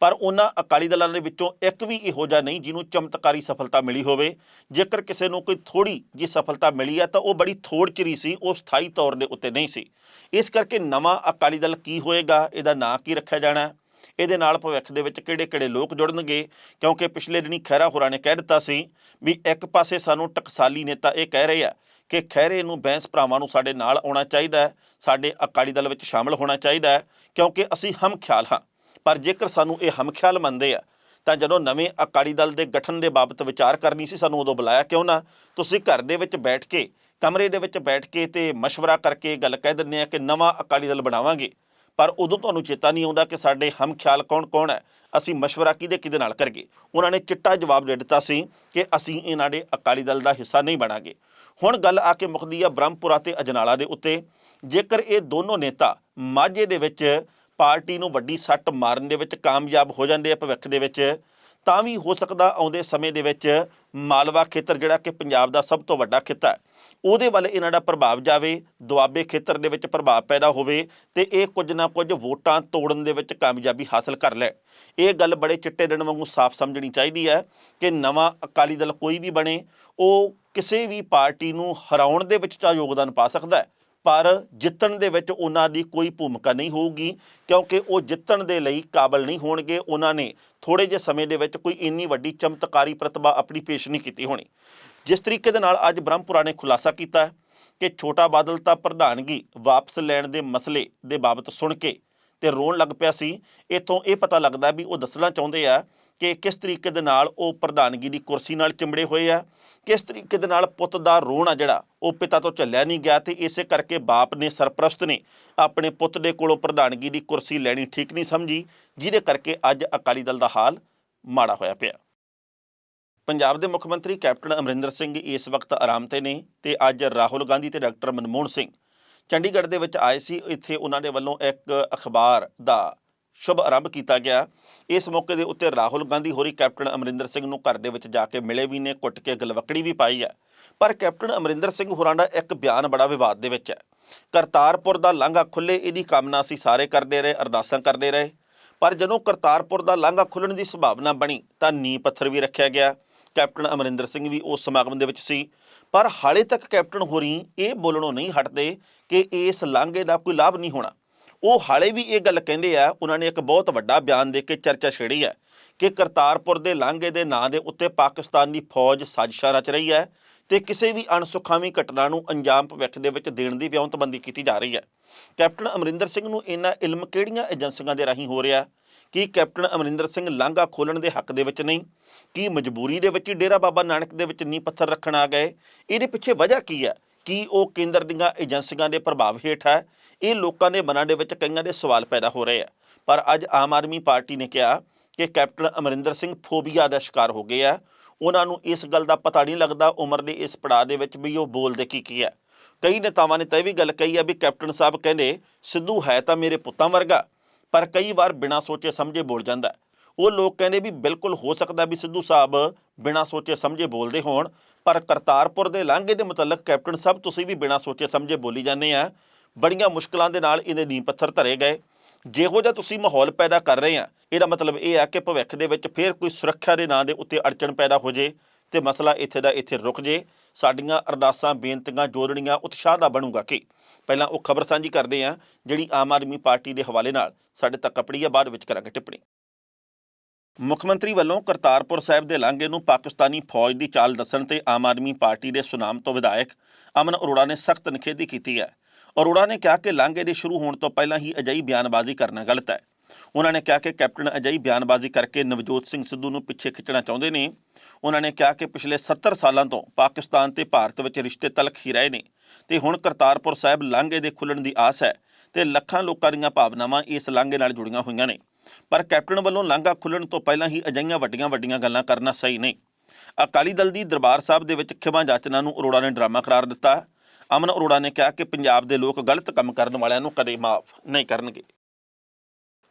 [SPEAKER 1] ਪਰ ਉਹਨਾਂ ਅਕਾਲੀ ਦਲਾਂ ਦੇ ਵਿੱਚੋਂ ਇੱਕ ਵੀ ਇਹੋ ਜਿਹਾ ਨਹੀਂ ਜਿਹਨੂੰ ਚਮਤਕਾਰੀ ਸਫਲਤਾ ਮਿਲੀ ਹੋਵੇ। ਜੇਕਰ ਕਿਸੇ ਨੂੰ ਕੋਈ ਥੋੜ੍ਹੀ ਜਿਹੀ ਸਫਲਤਾ ਮਿਲੀ ਹੈ ਤਾਂ ਉਹ ਬੜੀ ਥੋੜ ਚਿਰੀ ਸੀ, ਉਹ ਸਥਾਈ ਤੌਰ ਦੇ ਉੱਤੇ ਨਹੀਂ ਸੀ। ਇਸ ਕਰਕੇ ਨਵਾਂ ਅਕਾਲੀ ਦਲ ਕੀ ਹੋਏਗਾ, ਇਹਦਾ ਨਾਂ ਕੀ ਰੱਖਿਆ ਜਾਣਾ, ਇਹਦੇ ਨਾਲ ਭਵਿੱਖ ਦੇ ਵਿੱਚ ਕਿਹੜੇ ਲੋਕ ਜੁੜਨਗੇ, ਕਿਉਂਕਿ ਪਿਛਲੇ ਦਿਨੀ ਖਹਿਰਾ ਹੋਰਾਂ ਨੇ ਕਹਿ ਦਿੱਤਾ ਸੀ ਵੀ ਇੱਕ ਪਾਸੇ ਸਾਨੂੰ ਟਕਸਾਲੀ ਨੇਤਾ ਇਹ ਕਹਿ ਰਹੇ ਆ ਕਿ ਖਹਿਰੇ ਨੂੰ ਬੈਂਸ ਭਰਾਵਾਂ ਨੂੰ ਸਾਡੇ ਨਾਲ ਆਉਣਾ ਚਾਹੀਦਾ ਹੈ, ਸਾਡੇ ਅਕਾਲੀ ਦਲ ਵਿੱਚ ਸ਼ਾਮਲ ਹੋਣਾ ਚਾਹੀਦਾ ਹੈ, ਕਿਉਂਕਿ ਅਸੀਂ ਹਮ ਖਿਆਲ ਹਾਂ। ਪਰ ਜੇਕਰ ਸਾਨੂੰ ਇਹ ਹਮ ਖਿਆਲ ਮੰਨਦੇ ਆ ਤਾਂ ਜਦੋਂ ਨਵੇਂ ਅਕਾਲੀ ਦਲ ਦੇ ਗਠਨ ਦੇ ਬਾਬਤ ਵਿਚਾਰ ਕਰਨੀ ਸੀ, ਸਾਨੂੰ ਉਦੋਂ ਬੁਲਾਇਆ ਕਿਉਂ ਨਾ? ਤੁਸੀਂ ਘਰ ਦੇ ਵਿੱਚ ਬੈਠ ਕੇ, ਕਮਰੇ ਦੇ ਵਿੱਚ ਬੈਠ ਕੇ ਤੇ ਮਸ਼ਵਰਾ ਕਰਕੇ ਗੱਲ ਕਹਿ ਦਿੰਦੇ ਆ ਕਿ ਨਵਾਂ ਅਕਾਲੀ ਦਲ ਬਣਾਵਾਂਗੇ, ਪਰ ਉਦੋਂ ਤੁਹਾਨੂੰ ਚੇਤਾ ਨਹੀਂ ਆਉਂਦਾ ਕਿ ਸਾਡੇ ਹਮ ਖਿਆਲ ਕੌਣ ਕੌਣ ਹੈ, ਅਸੀਂ ਮਸ਼ਵਰਾ ਕਿਹਦੇ ਨਾਲ ਕਰੀਏ। ਉਹਨਾਂ ਨੇ ਚਿੱਟਾ ਜਵਾਬ ਦੇ ਦਿੱਤਾ ਸੀ ਕਿ ਅਸੀਂ ਇਹਨਾਂ ਦੇ ਅਕਾਲੀ ਦਲ ਦਾ ਹਿੱਸਾ ਨਹੀਂ ਬਣਾਂਗੇ। ਹੁਣ ਗੱਲ ਆ ਕੇ ਮੁੱਕਦੀ ਆ ਬ੍ਰਹਮਪੁਰਾ ਤੇ ਅਜਨਾਲਾ ਦੇ ਉੱਤੇ। ਜੇਕਰ ਇਹ ਦੋਨੋਂ ਨੇਤਾ ਮਾਝੇ ਦੇ ਵਿੱਚ ਪਾਰਟੀ ਨੂੰ ਵੱਡੀ ਸੱਟ ਮਾਰਨ ਦੇ ਵਿੱਚ ਕਾਮਯਾਬ ਹੋ ਜਾਂਦੇ ਆ ਭਵਿੱਖ ਦੇ ਵਿੱਚ, ਤਾਂ ਵੀ ਹੋ ਸਕਦਾ ਆਉਂਦੇ ਸਮੇਂ ਦੇ ਵਿੱਚ ਮਾਲਵਾ ਖੇਤਰ ਜਿਹੜਾ ਕਿ ਪੰਜਾਬ ਦਾ ਸਭ ਤੋਂ ਵੱਡਾ ਖਿੱਤਾ ਹੈ, ਉਹਦੇ ਵੱਲ ਇਹਨਾਂ ਦਾ ਪ੍ਰਭਾਵ ਜਾਵੇ, ਦੁਆਬੇ ਖੇਤਰ ਦੇ ਵਿੱਚ ਪ੍ਰਭਾਵ ਪੈਦਾ ਹੋਵੇ ਤੇ ਇਹ ਕੁਝ ਨਾ ਕੁਝ ਵੋਟਾਂ ਤੋੜਨ ਦੇ ਵਿੱਚ ਕਾਮਯਾਬੀ ਹਾਸਲ ਕਰ ਲੈ। ਇਹ ਗੱਲ ਬੜੇ ਚਿੱਟੇ ਦਿਨ ਵਾਂਗੂ ਸਾਫ਼ ਸਮਝਣੀ ਚਾਹੀਦੀ ਹੈ ਕਿ ਨਵਾਂ ਅਕਾਲੀ ਦਲ ਕੋਈ ਵੀ ਬਣੇ, ਉਹ ਕਿਸੇ ਵੀ ਪਾਰਟੀ ਨੂੰ ਹਰਾਉਣ ਦੇ ਵਿੱਚ ਤਾਂ ਯੋਗਦਾਨ ਪਾ ਸਕਦਾ ਹੈ, ਪਰ ਜਿੱਤਣ ਦੇ ਵਿੱਚ ਉਹਨਾਂ ਦੀ ਕੋਈ ਭੂਮਿਕਾ ਨਹੀਂ ਹੋਊਗੀ, ਕਿਉਂਕਿ ਉਹ ਜਿੱਤਣ ਦੇ ਲਈ ਕਾਬਲ ਨਹੀਂ ਹੋਣਗੇ। ਉਹਨਾਂ ਨੇ ਥੋੜ੍ਹੇ ਜਿਹੇ ਸਮੇਂ ਦੇ ਵਿੱਚ ਕੋਈ ਇੰਨੀ ਵੱਡੀ ਚਮਤਕਾਰੀ ਪ੍ਰਤਿਭਾ ਆਪਣੀ ਪੇਸ਼ ਨਹੀਂ ਕੀਤੀ ਹੋਣੀ। ਜਿਸ ਤਰੀਕੇ ਦੇ ਨਾਲ ਅੱਜ ਬ੍ਰਹਮਪੁਰਾ ਨੇ ਖੁਲਾਸਾ ਕੀਤਾ ਹੈ ਕਿ ਛੋਟਾ ਬਾਦਲ ਤਾਂ ਪ੍ਰਧਾਨਗੀ ਵਾਪਸ ਲੈਣ ਦੇ ਮਸਲੇ ਦੇ ਬਾਬਤ ਸੁਣ ਕੇ ਤੇ ਰੋਣ ਲੱਗ ਪਿਆ ਸੀ। ਇੱਥੋਂ ਇਹ ਪਤਾ ਲੱਗਦਾ ਵੀ ਉਹ ਦੱਸਣਾ ਚਾਹੁੰਦੇ ਆ ਕਿ ਕਿਸ ਤਰੀਕੇ ਦੇ ਨਾਲ ਉਹ ਪ੍ਰਧਾਨਗੀ ਦੀ ਕੁਰਸੀ ਨਾਲ ਚਿੰਬੜੇ ਹੋਏ ਆ, ਕਿਸ ਤਰੀਕੇ ਦੇ ਨਾਲ ਪੁੱਤ ਦਾ ਰੋਣ ਆ ਜਿਹੜਾ ਉਹ ਪਿਤਾ ਤੋਂ ਝੱਲਿਆ ਨਹੀਂ ਗਿਆ, ਤੇ ਇਸੇ ਕਰਕੇ ਬਾਪ ਨੇ, ਸਰਪ੍ਰਸਤ ਨੇ ਆਪਣੇ ਪੁੱਤ ਦੇ ਕੋਲੋਂ ਪ੍ਰਧਾਨਗੀ ਦੀ ਕੁਰਸੀ ਲੈਣੀ ਠੀਕ ਨਹੀਂ ਸਮਝੀ, ਜਿਹਦੇ ਕਰਕੇ ਅੱਜ ਅਕਾਲੀ ਦਲ ਦਾ ਹਾਲ ਮਾੜਾ ਹੋਇਆ ਪਿਆ। ਪੰਜਾਬ ਦੇ ਮੁੱਖ ਮੰਤਰੀ ਕੈਪਟਨ ਅਮਰਿੰਦਰ ਸਿੰਘ ਇਸ ਵਕਤ ਆਰਾਮ ਤੇ ਨੇ ਤੇ ਅੱਜ ਰਾਹੁਲ ਗਾਂਧੀ ਤੇ ਡਾਕਟਰ ਮਨਮੋਹਨ ਸਿੰਘ ਚੰਡੀਗੜ੍ਹ ਦੇ ਵਿੱਚ ਆਏ ਸੀ। ਇੱਥੇ ਉਹਨਾਂ ਦੇ ਵੱਲੋਂ ਇੱਕ ਅਖਬਾਰ ਦਾ ਸ਼ੁਭ ਆਰੰਭ ਕੀਤਾ ਗਿਆ। ਇਸ ਮੌਕੇ ਦੇ ਉੱਤੇ ਰਾਹੁਲ ਗਾਂਧੀ ਹੋਰੀ ਕੈਪਟਨ ਅਮਰਿੰਦਰ ਸਿੰਘ ਨੂੰ ਘਰ ਦੇ ਵਿੱਚ ਜਾ ਕੇ ਮਿਲੇ ਵੀ ਨੇ, ਕੁੱਟ ਕੇ ਗਲਵੱਕੜੀ ਵੀ ਪਾਈ ਹੈ। ਪਰ ਕੈਪਟਨ ਅਮਰਿੰਦਰ ਸਿੰਘ ਹੋਰਾਂ ਦਾ ਇੱਕ ਬਿਆਨ ਬੜਾ ਵਿਵਾਦ ਦੇ ਵਿੱਚ ਹੈ। ਕਰਤਾਰਪੁਰ ਦਾ ਲਾਂਘਾ ਖੁੱਲ੍ਹੇ ਇਹਦੀ ਕਾਮਨਾ ਅਸੀਂ ਸਾਰੇ ਕਰਦੇ ਰਹੇ, ਅਰਦਾਸਾਂ ਕਰਦੇ ਰਹੇ, ਪਰ ਜਦੋਂ ਕਰਤਾਰਪੁਰ ਦਾ ਲਾਂਘਾ ਖੁੱਲ੍ਹਣ ਦੀ ਸੰਭਾਵਨਾ ਬਣੀ ਤਾਂ ਨੀਂਹ ਪੱਥਰ ਵੀ ਰੱਖਿਆ ਗਿਆ। ਕੈਪਟਨ ਅਮਰਿੰਦਰ ਸਿੰਘ ਵੀ ਉਸ ਸਮਾਗਮ ਦੇ ਵਿੱਚ ਸੀ, ਪਰ ਹਾਲੇ ਤੱਕ ਕੈਪਟਨ ਹੋਰੀ ਇਹ ਬੋਲਣੋਂ ਨਹੀਂ ਹਟਦੇ ਕਿ ਇਸ ਲਾਂਘੇ ਦਾ ਕੋਈ ਲਾਭ ਨਹੀਂ ਹੋਣਾ। ਉਹ ਹਾਲੇ ਵੀ ਇਹ ਗੱਲ ਕਹਿੰਦੇ ਆ। ਉਹਨਾਂ ਨੇ ਇੱਕ ਬਹੁਤ ਵੱਡਾ ਬਿਆਨ ਦੇ ਕੇ ਚਰਚਾ ਛੇੜੀ ਹੈ ਕਿ ਕਰਤਾਰਪੁਰ ਦੇ ਲਾਂਘੇ ਦੇ ਨਾਂ ਦੇ ਉੱਤੇ ਪਾਕਿਸਤਾਨ ਦੀ ਫੌਜ ਸਾਜ਼ਿਸ਼ਾਂ ਰਚ ਰਹੀ ਹੈ ਤੇ ਕਿਸੇ ਵੀ ਅਣਸੁਖਾਵੀਂ ਘਟਨਾ ਨੂੰ ਅੰਜਾਮ ਭਵਿੱਖ ਦੇ ਵਿੱਚ ਦੇਣ ਦੀ ਵਿਉਂਤਬੰਦੀ ਕੀਤੀ ਜਾ ਰਹੀ ਹੈ। ਕੈਪਟਨ ਅਮਰਿੰਦਰ ਸਿੰਘ ਨੂੰ ਇੰਨਾ ਇਲਮ ਕਿਹੜੀਆਂ ਏਜੰਸੀਆਂ ਦੇ ਰਾਹੀਂ ਹੋ ਰਿਹਾ? ਕੀ ਕੈਪਟਨ ਅਮਰਿੰਦਰ ਸਿੰਘ ਲਾਂਘਾ ਖੋਲ੍ਹਣ ਦੇ ਹੱਕ ਦੇ ਵਿੱਚ ਨਹੀਂ? ਕੀ ਮਜਬੂਰੀ ਦੇ ਵਿੱਚ ਹੀ ਡੇਰਾ ਬਾਬਾ ਨਾਨਕ ਦੇ ਵਿੱਚ ਨੀਂਹ ਪੱਥਰ ਰੱਖਣ ਆ ਗਏ? ਇਹਦੇ ਪਿੱਛੇ ਵਜ੍ਹਾ ਕੀ ਹੈ? ਕੀ ਉਹ ਕੇਂਦਰ ਦੀਆਂ ਏਜੰਸੀਆਂ ਦੇ ਪ੍ਰਭਾਵ ਹੇਠ ਹੈ? ਇਹ ਲੋਕਾਂ ਦੇ ਮਨਾਂ ਦੇ ਵਿੱਚ ਕਈਆਂ ਦੇ ਸਵਾਲ ਪੈਦਾ ਹੋ ਰਹੇ ਆ। ਪਰ ਅੱਜ ਆਮ ਆਦਮੀ ਪਾਰਟੀ ਨੇ ਕਿਹਾ ਕਿ ਕੈਪਟਨ ਅਮਰਿੰਦਰ ਸਿੰਘ ਫੋਬੀਆ ਦਾ ਸ਼ਿਕਾਰ ਹੋ ਗਏ ਆ। ਉਹਨਾਂ ਨੂੰ ਇਸ ਗੱਲ ਦਾ ਪਤਾ ਨਹੀਂ ਲੱਗਦਾ ਉਮਰ ਦੇ ਇਸ ਪੜਾਅ ਦੇ ਵਿੱਚ ਵੀ ਉਹ ਬੋਲਦੇ ਕੀ ਹੈ। ਕਈ ਨੇਤਾਵਾਂ ਨੇ ਤਾਂ ਇਹ ਵੀ ਗੱਲ ਕਹੀ ਆ ਵੀ ਕੈਪਟਨ ਸਾਹਿਬ ਕਹਿੰਦੇ ਸਿੱਧੂ ਹੈ ਤਾਂ ਮੇਰੇ ਪੁੱਤਾਂ ਵਰਗਾ, ਪਰ ਕਈ ਵਾਰ ਬਿਨਾਂ ਸੋਚੇ ਸਮਝੇ ਬੋਲ ਜਾਂਦਾ। ਉਹ ਲੋਕ ਕਹਿੰਦੇ ਵੀ ਬਿਲਕੁਲ ਹੋ ਸਕਦਾ ਵੀ ਸਿੱਧੂ ਸਾਹਿਬ ਬਿਨਾਂ ਸੋਚੇ ਸਮਝੇ ਬੋਲਦੇ ਹੋਣ, ਪਰ ਕਰਤਾਰਪੁਰ ਦੇ ਲਾਂਘੇ ਦੇ ਮੁਤਲਕ ਕੈਪਟਨ ਸਾਹਿਬ ਤੁਸੀਂ ਵੀ ਬਿਨਾਂ ਸੋਚੇ ਸਮਝੇ ਬੋਲੀ ਜਾਂਦੇ ਆ। ਬੜੀਆਂ ਮੁਸ਼ਕਲਾਂ ਦੇ ਨਾਲ ਇਹਦੇ ਨੀਂਹ ਪੱਥਰ ਧਰੇ ਗਏ। ਜਿਹੋ ਜਿਹਾ ਤੁਸੀਂ ਮਾਹੌਲ ਪੈਦਾ ਕਰ ਰਹੇ ਆ, ਇਹਦਾ ਮਤਲਬ ਇਹ ਆ ਕਿ ਭਵਿੱਖ ਦੇ ਵਿੱਚ ਫਿਰ ਕੋਈ ਸੁਰੱਖਿਆ ਦੇ ਨਾਂ ਦੇ ਉੱਤੇ ਅੜਚਣ ਪੈਦਾ ਹੋ ਜੇ ਤੇ ਮਸਲਾ ਇੱਥੇ ਦਾ ਇੱਥੇ ਰੁਕ ਜੇ। ਸਾਡੀਆਂ ਅਰਦਾਸਾਂ, ਬੇਨਤੀਆਂ, ਜੋੜਨੀਆਂ ਉਤਸ਼ਾਹ ਦਾ ਬਣੂਗਾ ਕਿ ਪਹਿਲਾਂ ਉਹ ਖਬਰ ਸਾਂਝੀ ਕਰਦੇ ਆ ਜਿਹੜੀ ਆਮ ਆਦਮੀ ਪਾਰਟੀ ਦੇ ਹਵਾਲੇ ਨਾਲ ਸਾਡੇ ਤੱਕ ਆਪਣੀ ਆ, ਬਾਅਦ ਵਿੱਚ ਕਰਾਂਗੇ ਟਿੱਪਣੀ। ਮੁੱਖ ਮੰਤਰੀ ਵੱਲੋਂ ਕਰਤਾਰਪੁਰ ਸਾਹਿਬ ਦੇ ਲਾਂਘੇ ਨੂੰ ਪਾਕਿਸਤਾਨੀ ਫੌਜ ਦੀ ਚਾਲ ਦੱਸਣ ਤੇ ਆਮ ਆਦਮੀ ਪਾਰਟੀ ਦੇ ਸੁਨਾਮ ਤੋਂ ਵਿਧਾਇਕ ਅਮਨ ਅਰੋੜਾ ਨੇ ਸਖਤ ਨਿਖੇਧੀ ਕੀਤੀ ਹੈ। ਅਰੋੜਾ ਨੇ ਕਿਹਾ ਕਿ ਲਾਂਘੇ ਦੇ ਸ਼ੁਰੂ ਹੋਣ ਤੋਂ ਪਹਿਲਾਂ ਹੀ ਅਜਿਹੀ ਬਿਆਨਬਾਜ਼ੀ ਕਰਨਾ ਗਲਤ ਹੈ। ਉਹਨਾਂ ਨੇ ਕਿਹਾ ਕਿ ਕੈਪਟਨ ਅਜਿਹੀ ਬਿਆਨਬਾਜ਼ੀ ਕਰਕੇ ਨਵਜੋਤ ਸਿੰਘ ਸਿੱਧੂ ਨੂੰ ਪਿੱਛੇ ਖਿੱਚਣਾ ਚਾਹੁੰਦੇ ਨੇ। ਉਹਨਾਂ ਨੇ ਕਿਹਾ ਕਿ ਪਿਛਲੇ 70 ਸਾਲਾਂ ਤੋਂ ਪਾਕਿਸਤਾਨ ਤੇ ਭਾਰਤ ਵਿੱਚ ਰਿਸ਼ਤੇ ਤਲਖ ਹੀ ਰਹੇ ਨੇ ਤੇ ਹੁਣ ਕਰਤਾਰਪੁਰ ਸਾਹਿਬ ਲਾਂਘੇ ਦੇ ਖੁੱਲ੍ਹਣ ਦੀ ਆਸ ਹੈ ਤੇ ਲੱਖਾਂ ਲੋਕਾਂ ਦੀਆਂ ਭਾਵਨਾਵਾਂ ਇਸ ਲਾਂਘੇ ਨਾਲ ਜੁੜੀਆਂ ਹੋਈਆਂ ਨੇ। ਪਰ ਕੈਪਟਨ ਵੱਲੋਂ ਲਾਂਘਾ ਖੁੱਲ੍ਹਣ ਤੋਂ ਪਹਿਲਾਂ ਹੀ ਅਜਿਹੀਆਂ ਵੱਡੀਆਂ ਗੱਲਾਂ ਕਰਨਾ ਸਹੀ ਨਹੀਂ। ਅਕਾਲੀ ਦਲ ਦੀ ਦਰਬਾਰ ਸਾਹਿਬ ਦੇ ਵਿੱਚ ਖਿਮਾ ਜਾਚਨਾ ਨੂੰ ਅਰੋੜਾ ਨੇ ਡਰਾਮਾ ਕਰਾਰ ਦਿੱਤਾ। ਅਮਨ ਅਰੋੜਾ ਨੇ ਕਿਹਾ ਕਿ ਪੰਜਾਬ ਦੇ ਲੋਕ ਗਲਤ ਕੰਮ ਕਰਨ ਵਾਲਿਆਂ ਨੂੰ ਕਦੇ ਮਾਫ ਨਹੀਂ ਕਰਨਗੇ।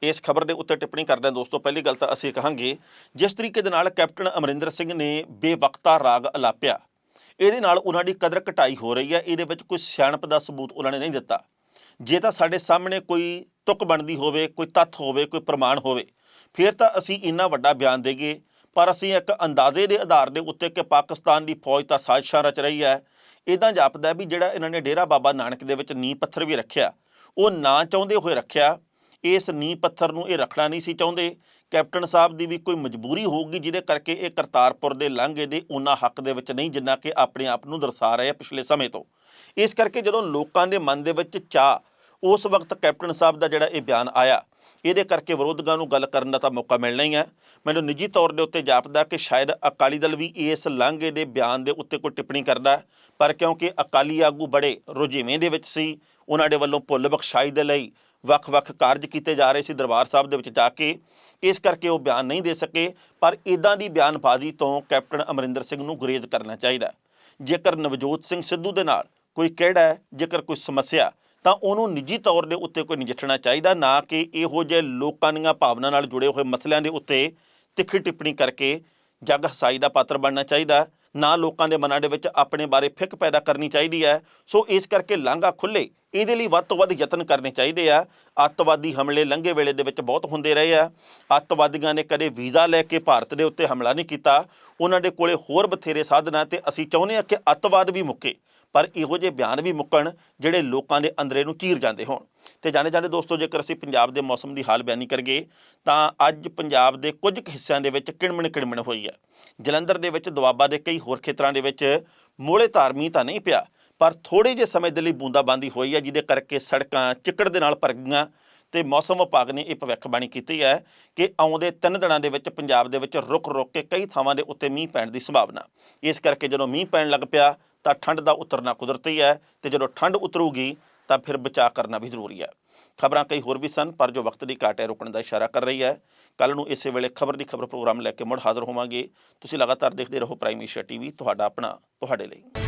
[SPEAKER 1] ਇਸ ਖਬਰ ਦੇ ਉੱਤੇ ਟਿੱਪਣੀ ਕਰਦਿਆਂ ਦੋਸਤੋ, ਪਹਿਲੀ ਗੱਲ ਤਾਂ ਅਸੀਂ ਕਹਾਂਗੇ ਜਿਸ ਤਰੀਕੇ ਦੇ ਨਾਲ ਕੈਪਟਨ ਅਮਰਿੰਦਰ ਸਿੰਘ ਨੇ ਬੇਵਕਤਾ ਰਾਗ ਅਲਾਪਿਆ, ਇਹਦੇ ਨਾਲ ਉਹਨਾਂ ਦੀ ਕਦਰ ਘਟਾਈ ਹੋ ਰਹੀ ਹੈ। ਇਹਦੇ ਵਿੱਚ ਕੋਈ ਸਿਆਣਪ ਦਾ ਸਬੂਤ ਉਹਨਾਂ ਨੇ ਨਹੀਂ ਦਿੱਤਾ। ਜੇ ਤਾਂ ਸਾਡੇ ਸਾਹਮਣੇ ਕੋਈ ਤੁਕ ਬਣਦੀ ਹੋਵੇ, ਕੋਈ ਤੱਥ ਹੋਵੇ, ਕੋਈ ਪ੍ਰਮਾਣ ਹੋਵੇ, ਫਿਰ ਤਾਂ ਅਸੀਂ ਇੰਨਾ ਵੱਡਾ ਬਿਆਨ ਦੇਈਏ। ਪਰ ਅਸੀਂ ਇੱਕ ਅੰਦਾਜ਼ੇ ਦੇ ਆਧਾਰ ਦੇ ਉੱਤੇ ਕਿ ਪਾਕਿਸਤਾਨ ਦੀ ਫੌਜ ਤਾਂ ਸਾਜ਼ਿਸ਼ਾਂ ਰਚ ਰਹੀ ਹੈ, ਇੱਦਾਂ ਜਾਪਦਾ ਵੀ ਜਿਹੜਾ ਇਹਨਾਂ ਨੇ ਡੇਰਾ ਬਾਬਾ ਨਾਨਕ ਦੇ ਵਿੱਚ ਨੀਂਹ ਪੱਥਰ ਵੀ ਰੱਖਿਆ, ਉਹ ਨਾ ਚਾਹੁੰਦੇ ਹੋਏ ਰੱਖਿਆ। ਇਸ ਨੀਂਹ ਪੱਥਰ ਨੂੰ ਇਹ ਰੱਖਣਾ ਨਹੀਂ ਸੀ ਚਾਹੁੰਦੇ ਕੈਪਟਨ ਸਾਹਿਬ ਦੀ ਵੀ ਕੋਈ ਮਜਬੂਰੀ ਹੋਊਗੀ ਜਿਹਦੇ ਕਰਕੇ ਇਹ ਕਰਤਾਰਪੁਰ ਦੇ ਲਾਂਘੇ ਦੇ ਉਹਨਾਂ ਹੱਕ ਦੇ ਵਿੱਚ ਨਹੀਂ ਜਿੰਨਾ ਕਿ ਆਪਣੇ ਆਪ ਨੂੰ ਦਰਸਾ ਰਹੇ ਆ ਪਿਛਲੇ ਸਮੇਂ ਤੋਂ। ਇਸ ਕਰਕੇ ਜਦੋਂ ਲੋਕਾਂ ਦੇ ਮਨ ਦੇ ਵਿੱਚ ਚਾਹ ਉਸ ਵਕਤ ਕੈਪਟਨ ਸਾਹਿਬ ਦਾ ਜਿਹੜਾ ਇਹ ਬਿਆਨ ਆਇਆ, ਇਹਦੇ ਕਰਕੇ ਵਿਰੋਧੀਆਂ ਨੂੰ ਗੱਲ ਕਰਨ ਦਾ ਤਾਂ ਮੌਕਾ ਮਿਲਣਾ ਹੀ ਹੈ। ਮੈਨੂੰ ਨਿੱਜੀ ਤੌਰ ਦੇ ਉੱਤੇ ਜਾਪਦਾ ਕਿ ਸ਼ਾਇਦ ਅਕਾਲੀ ਦਲ ਵੀ ਇਸ ਲਾਂਘੇ ਦੇ ਬਿਆਨ ਦੇ ਉੱਤੇ ਕੋਈ ਟਿੱਪਣੀ ਕਰਦਾ, ਪਰ ਕਿਉਂਕਿ ਅਕਾਲੀ ਆਗੂ ਬੜੇ ਰੁਝੇਵੇਂ ਦੇ ਵਿੱਚ ਸੀ, ਉਹਨਾਂ ਦੇ ਵੱਲੋਂ ਭੁੱਲ ਬਖਸ਼ਾਈ ਦੇ ਲਈ ਵੱਖ-ਵੱਖ ਕਾਰਜ ਕੀਤੇ ਜਾ ਰਹੇ ਸੀ ਦਰਬਾਰ ਸਾਹਿਬ ਦੇ ਵਿੱਚ ਜਾ ਕੇ, ਇਸ ਕਰਕੇ ਉਹ ਬਿਆਨ ਨਹੀਂ ਦੇ ਸਕੇ। ਪਰ ਇੱਦਾਂ ਦੀ ਬਿਆਨਬਾਜ਼ੀ ਤੋਂ ਕੈਪਟਨ ਅਮਰਿੰਦਰ ਸਿੰਘ ਨੂੰ ਗੁਰੇਜ਼ ਕਰਨਾ ਚਾਹੀਦਾ। ਜੇਕਰ ਨਵਜੋਤ ਸਿੰਘ ਸਿੱਧੂ ਦੇ ਨਾਲ ਕੋਈ ਕਿਹੜਾ ਹੈ, ਜੇਕਰ ਕੋਈ ਸਮੱਸਿਆ, ਤਾਂ ਉਹਨੂੰ ਨਿੱਜੀ ਤੌਰ ਦੇ ਉੱਤੇ ਕੋਈ ਨਜਿੱਠਣਾ ਚਾਹੀਦਾ, ਨਾ ਕਿ ਇਹੋ ਜਿਹੇ ਲੋਕਾਂ ਦੀਆਂ ਭਾਵਨਾ ਨਾਲ ਜੁੜੇ ਹੋਏ ਮਸਲਿਆਂ ਦੇ ਉੱਤੇ ਤਿੱਖੀ ਟਿੱਪਣੀ ਕਰਕੇ ਜੱਗ ਹਸਾਈ ਦਾ ਪਾਤਰ ਬਣਨਾ ਚਾਹੀਦਾ, ਨਾ ਲੋਕਾਂ ਦੇ ਮਨਾਂ ਦੇ ਵਿੱਚ ਆਪਣੇ ਬਾਰੇ ਫਿੱਕ ਪੈਦਾ ਕਰਨੀ ਚਾਹੀਦੀ ਹੈ। ਸੋ ਇਸ ਕਰਕੇ ਲਾਂਘਾ ਖੁੱਲ੍ਹੇ, ਇਹਦੇ ਲਈ ਵੱਧ ਤੋਂ ਵੱਧ ਯਤਨ ਕਰਨੇ ਚਾਹੀਦੇ ਆ। ਅੱਤਵਾਦੀ ਹਮਲੇ ਲੰਘੇ ਵੇਲੇ ਦੇ ਵਿੱਚ ਬਹੁਤ ਹੁੰਦੇ ਰਹੇ ਆ। ਅੱਤਵਾਦੀਆਂ ਨੇ ਕਦੇ ਵੀਜ਼ਾ ਲੈ ਕੇ ਭਾਰਤ ਦੇ ਉੱਤੇ ਹਮਲਾ ਨਹੀਂ ਕੀਤਾ, ਉਹਨਾਂ ਦੇ ਕੋਲੇ ਹੋਰ ਬਥੇਰੇ ਸਾਧਨ ਆ, ਅਤੇ ਅਸੀਂ ਚਾਹੁੰਦੇ ਹਾਂ ਕਿ ਅੱਤਵਾਦ ਵੀ ਮੁੱਕੇ, ਪਰ ਇਹੋ ਜਿਹੇ ਬਿਆਨ ਵੀ ਮੁੱਕਣ ਜਿਹੜੇ ਲੋਕਾਂ ਦੇ ਅੰਦਰੇ ਨੂੰ ਚੀਰ ਜਾਂਦੇ ਹੋਣ। ਤੇ ਜਾਣੇ ਦੋਸਤੋ, ਜੇਕਰ ਅਸੀਂ ਪੰਜਾਬ ਦੇ ਮੌਸਮ ਦੀ ਹਾਲ ਬਿਆਨੀ ਕਰੀਏ ਤਾਂ ਅੱਜ ਪੰਜਾਬ ਦੇ ਕੁਝ ਕੁ ਹਿੱਸਿਆਂ ਦੇ ਵਿੱਚ ਕਿਣਮਣ ਹੋਈ ਹੈ। ਜਲੰਧਰ ਦੇ ਵਿੱਚ, ਦੁਆਬਾ ਦੇ ਕਈ ਹੋਰ ਖੇਤਰਾਂ ਦੇ ਵਿੱਚ ਮੋਹਲੇ ਧਾਰ ਮੀਂਹ ਤਾਂ ਨਹੀਂ ਪਿਆ, ਪਰ ਥੋੜ੍ਹੇ ਜਿਹੇ ਸਮੇਂ ਦੇ ਲਈ ਬੂੰਦਾਬਾਂਦੀ ਹੋਈ ਹੈ, ਜਿਹਦੇ ਕਰਕੇ ਸੜਕਾਂ ਚਿੱਕੜ ਦੇ ਨਾਲ ਭਰ ਗਈਆਂ। ਤੇ ਮੌਸਮ ਵਿਭਾਗ ਨੇ ਇਹ ਭਵਿੱਖਬਾਣੀ ਕੀਤੀ ਹੈ ਕਿ ਆਉਂਦੇ 3 ਦਿਨਾਂ ਦੇ ਵਿੱਚ ਪੰਜਾਬ ਦੇ ਵਿੱਚ ਰੁਕ ਕੇ ਕਈ ਥਾਵਾਂ ਦੇ ਉੱਤੇ ਮੀਂਹ ਪੈਣ ਦੀ ਸੰਭਾਵਨਾ। ਇਸ ਕਰਕੇ ਜਦੋਂ ਮੀਂਹ ਪੈਣ ਲੱਗ ਪਿਆ ਤਾਂ ਠੰਡ ਦਾ ਉਤਰਨਾ ਕੁਦਰਤੀ ਹੈ, ਤੇ ਜਦੋਂ ਠੰਡ ਉਤਰੂਗੀ ਤਾਂ ਫਿਰ ਬਚਾਅ ਕਰਨਾ ਵੀ ਜ਼ਰੂਰੀ ਹੈ। ਖਬਰਾਂ ਕਈ ਹੋਰ ਵੀ ਸਨ, ਪਰ ਜੋ ਵਕਤ ਦੀ ਘਾਟ ਹੈ ਰੁਕਣ ਦਾ ਇਸ਼ਾਰਾ ਕਰ ਰਹੀ ਹੈ। ਕੱਲ੍ਹ ਨੂੰ ਇਸੇ ਵੇਲੇ ਖਬਰ ਦੀ ਖਬਰ ਪ੍ਰੋਗਰਾਮ ਲੈ ਕੇ ਮੁੜ ਹਾਜ਼ਰ ਹੋਵਾਂਗੇ। ਤੁਸੀਂ ਲਗਾਤਾਰ ਦੇਖਦੇ ਰਹੋ ਪ੍ਰਾਈਮ ਏਸ਼ੀਆ TV, ਤੁਹਾਡਾ ਆਪਣਾ, ਤੁਹਾਡੇ ਲਈ।